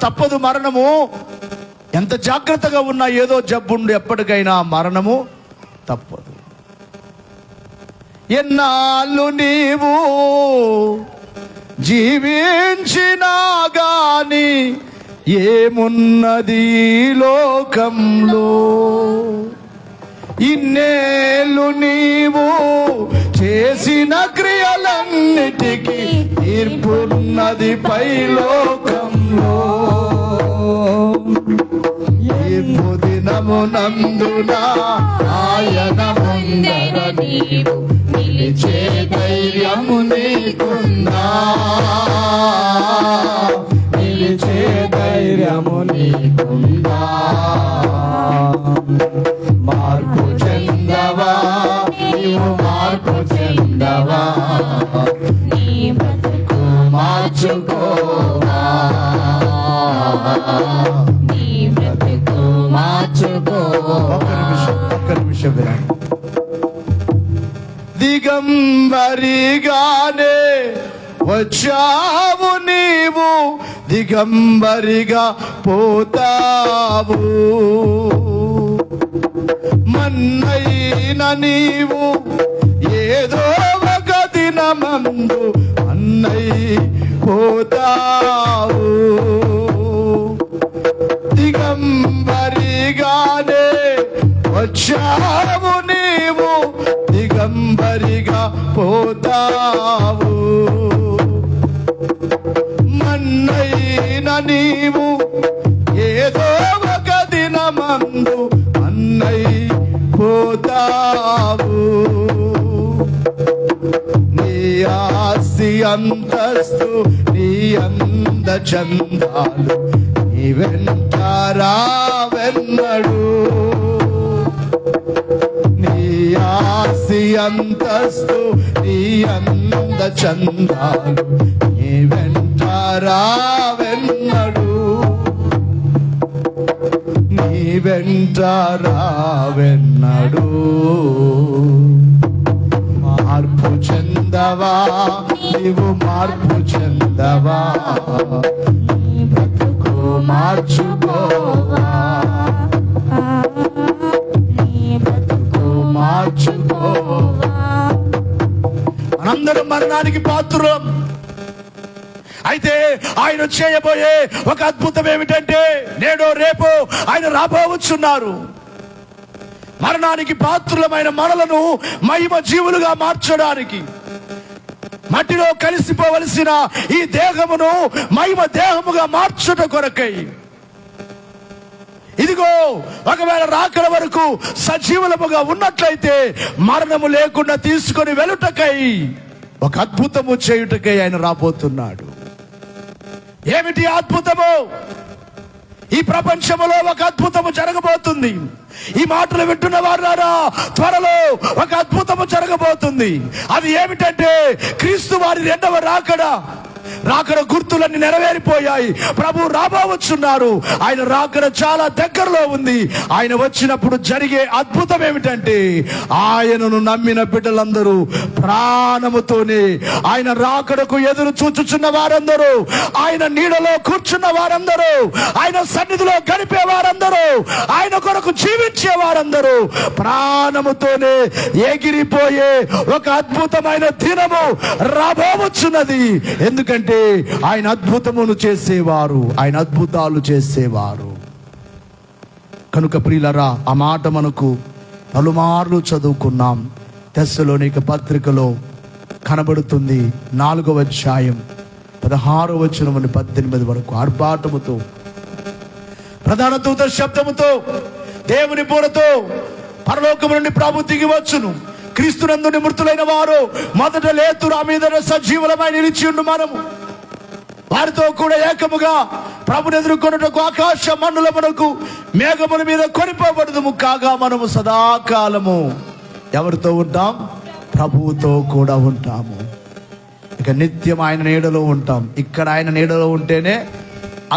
తప్పదు మరణము. ఎంత జాగ్రత్తగా ఉన్నా ఏదో జబ్బుండి ఎప్పటికైనా మరణము తప్పదు. ఎన్నాళ్ళు నీవు జీవించినా గాని ఏమున్నది లోకంలో, ఇన్నేళ్ళు నీవు చేసిన క్రియలన్నిటికీ తీర్పున్నది పైలోకంలో. తీర్పు దినమునందున ఆయన ముందర నీవు నిలిచే ధైర్యము నీకుందా, నిలిచే ధైర్యము నీకుందా. మార్పు చెందవా, నీవు మార్పు చెందవా, నీ బ్రతుకు మార్చుకోవా, నీ బ్రతుకు మార్చుకోవా. ఒక్క నిమిషం వినండి. దిగంబరిగానే వచ్చావు నీవు, దిగంబరిగా పోతావు. మన్నైన నీవు ఏదో ఒక దినమందు అన్నై పోతావు. దిగంబరిగానే వచ్చావు నీవు, దిగంబరిగా పోతావు. మన్నైన నీవు ఏదో ఒక దినమందు అన్నై పోతావు. నీ ఆస్తి అంతస్తు, నీ అంద చందాలు నీ వెంట రావెన్నడు. నీ ఆస్తి అంతస్తు, నీ అంద చందాలు నీ వెంట రావెన్నడు, నీ వెంట రావెన్నడు. మార్పు చెందవా, నీవు మార్పు చెందవా, బ్రతుకు మార్చుకోవా, బ్రతుకు మార్చుకోవా. మనందరం మరణానికి పాత్రులం. అయితే ఆయన చేయబోయే ఒక అద్భుతం ఏమిటంటే, నేడో రేపో ఆయన రాబోవచ్చున్నారు. మరణానికి పాత్రులమైన మనలను మహిమ జీవులుగా మార్చడానికి, మట్టిలో కలిసిపోవలసిన ఈ దేహమును మహిమ దేహముగా మార్చుట కొరకై, ఇదిగో ఒకవేళ రాకడ వరకు సజీవులముగా ఉన్నట్లయితే మరణము లేకుండా తీసుకొని వెళ్ళుటకై, ఒక అద్భుతము చేయుటకై ఆయన రాబోతున్నాడు. ఏమిటి అద్భుతము? ఈ ప్రపంచములో ఒక అద్భుతము జరగబోతుంది. ఈ మాటలు వింటున్న వారులారా, త్వరలో ఒక అద్భుతము జరగబోతుంది. అది ఏమిటంటే, క్రీస్తు వారి రెండవ రాకడ. రాకడ గుర్తులన్నీ నెరవేరిపోయాయి. ప్రభు రాబోవచ్చున్నారు. ఆయన రాకడ చాలా దగ్గరలో ఉంది. ఆయన వచ్చినప్పుడు జరిగే అద్భుతం ఏమిటంటే, ఆయనను నమ్మిన బిడ్డలందరూ ప్రాణముతోనే, ఆయన రాకడకు ఎదురు చూచుచున్న వారందరూ, ఆయన నీడలో కూర్చున్న వారందరూ, ఆయన సన్నిధిలో గడిపే వారందరూ, ఆయన కొరకు జీవించే వారందరూ ప్రాణముతోనే ఎగిరిపోయే ఒక అద్భుతమైన దినము రాబోవచ్చున్నది. ఎందుకంటే ఆయన అద్భుతమును చేసేవారు, ఆయన అద్భుతాలు చేసేవారు. కనుక ప్రియులరా, ఆ మాట మనకు పలుమార్లు చదువుకున్నాం. తెస్సలోనిక పత్రికలో కనబడుతుంది. 4వ అధ్యాయం 16వ వచనం నుండి 18 వరకు. ఆర్భాటముతో, ప్రధాన దూత శబ్దముతో, దేవుని బూరతో పరలోకము నుండి ప్రభు దిగి వచ్చును. క్రీస్తునందు మృతులైన వారు మొదట లేతురు, ఆ మీద సజీవులమై నిలిచి ఉండు. మనము వారితో కూడా ఏకముగా ప్రభుని ఎదుర్కొనుటకు ఆకాశ మండలమునకు మేఘముల మీద కొనిపోబడదుము. కాగా మనము సదాకాలము ఎవరితో ఉంటాం? ప్రభువుతో కూడా ఉంటాము. ఇక నిత్యం ఆయన నీడలో ఉంటాం. ఇక్కడ ఆయన నీడలో ఉంటేనే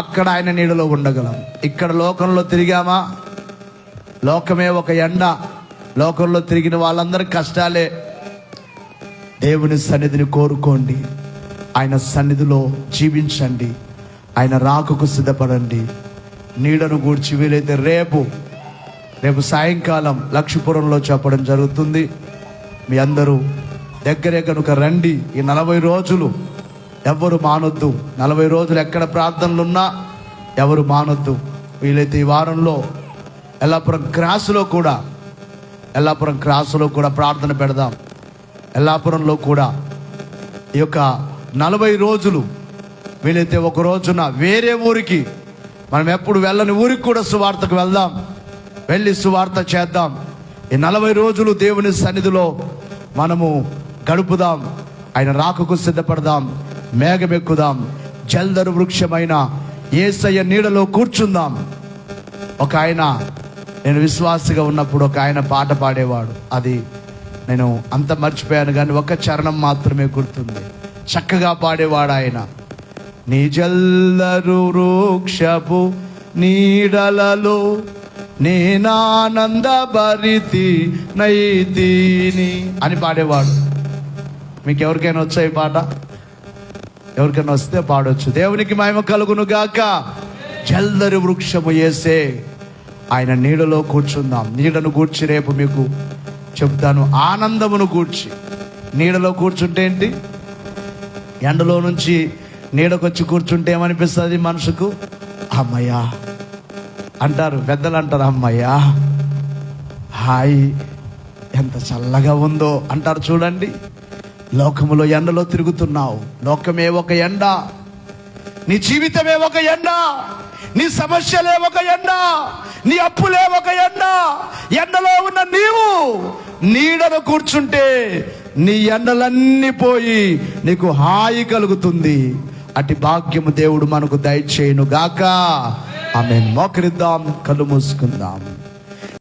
అక్కడ ఆయన నీడలో ఉండగలం. ఇక్కడ లోకంలో తిరిగామా, లోకమే ఒక ఎండ. లోకంలో తిరిగిన వాళ్ళందరూ కష్టాలే. దేవుని సన్నిధిని కోరుకోండి, ఆయన సన్నిధిలో జీవించండి, ఆయన రాకకు సిద్ధపడండి. నీడను గూర్చి వీలైతే రేపు సాయంకాలం లక్ష్మీపురంలో చెప్పడం జరుగుతుంది. మీ అందరూ దగ్గరే కనుక రండి. ఈ 40 రోజులు ఎవరు మానొద్దు. 40 రోజులు ఎక్కడ ప్రార్థనలున్నా ఎవరు మానొద్దు. వీలైతే ఈ వారంలో ఎల్లాపురం క్రాసులో కూడా ప్రార్థన పెడదాం. ఎల్లాపురంలో కూడా ఈ యొక్క 40 రోజులు వీలైతే ఒక రోజున వేరే ఊరికి, మనం ఎప్పుడు వెళ్ళని ఊరికి కూడా సువార్తకు వెళ్దాం. వెళ్ళి సువార్త చేద్దాం. ఈ 40 రోజులు దేవుని సన్నిధిలో మనము గడుపుదాం. ఆయన రాకకు సిద్ధపడదాం. మేఘమెక్కుదాం. జల్దరు వృక్షమైన యేసయ్య నీడలో కూర్చుందాం. ఒక ఆయన, నేను విశ్వాసిగా ఉన్నప్పుడు ఒక ఆయన పాట పాడేవాడు. అది నేను అంత మర్చిపోయాను, కానీ ఒక చరణం మాత్రమే గుర్తుంది. చక్కగా పాడేవాడు ఆయన. నీ జల్దరు వృక్షపు నీడలలో నేనానంద భరితి నైతిని అని పాడేవాడు. మీకు ఎవరికైనా వచ్చాయి పాట? ఎవరికైనా వస్తే పాడొచ్చు. దేవునికి మహిమ కలుగును గాక. జల్దరు వృక్షము యేసే, ఆయన నీడలో కూర్చుందాం. నీడను గూర్చి రేపు మీకు చెప్తాను. ఆనందమును గూర్చి. నీడలో కూర్చుంటే ఏంటి? ఎండలో నుంచి నీడకొచ్చి కూర్చుంటే ఏమనిపిస్తుంది మనసుకు? అమ్మయ్యా అంటారు పెద్దలు, అంటారు అమ్మయ్యా హాయ్ ఎంత చల్లగా ఉందో అంటారు. చూడండి, లోకములో ఎండలో తిరుగుతున్నావు. లోకమే ఒక ఎండ, నీ జీవితమే ఒక ఎండ, నీ సమస్యలే ఒక ఎండ, నీ అప్పులే ఒక ఎండ. ఎండలో ఉన్న నీవు నీడను కూర్చుంటే నీ ఎండలన్నీ పోయి నీకు హాయి కలుగుతుంది. అటు భాగ్యము దేవుడు మనకు దయచేయును గాక. ఆమేన్. మోకరిద్దాం, కళ్ళు మూసుకుందాం.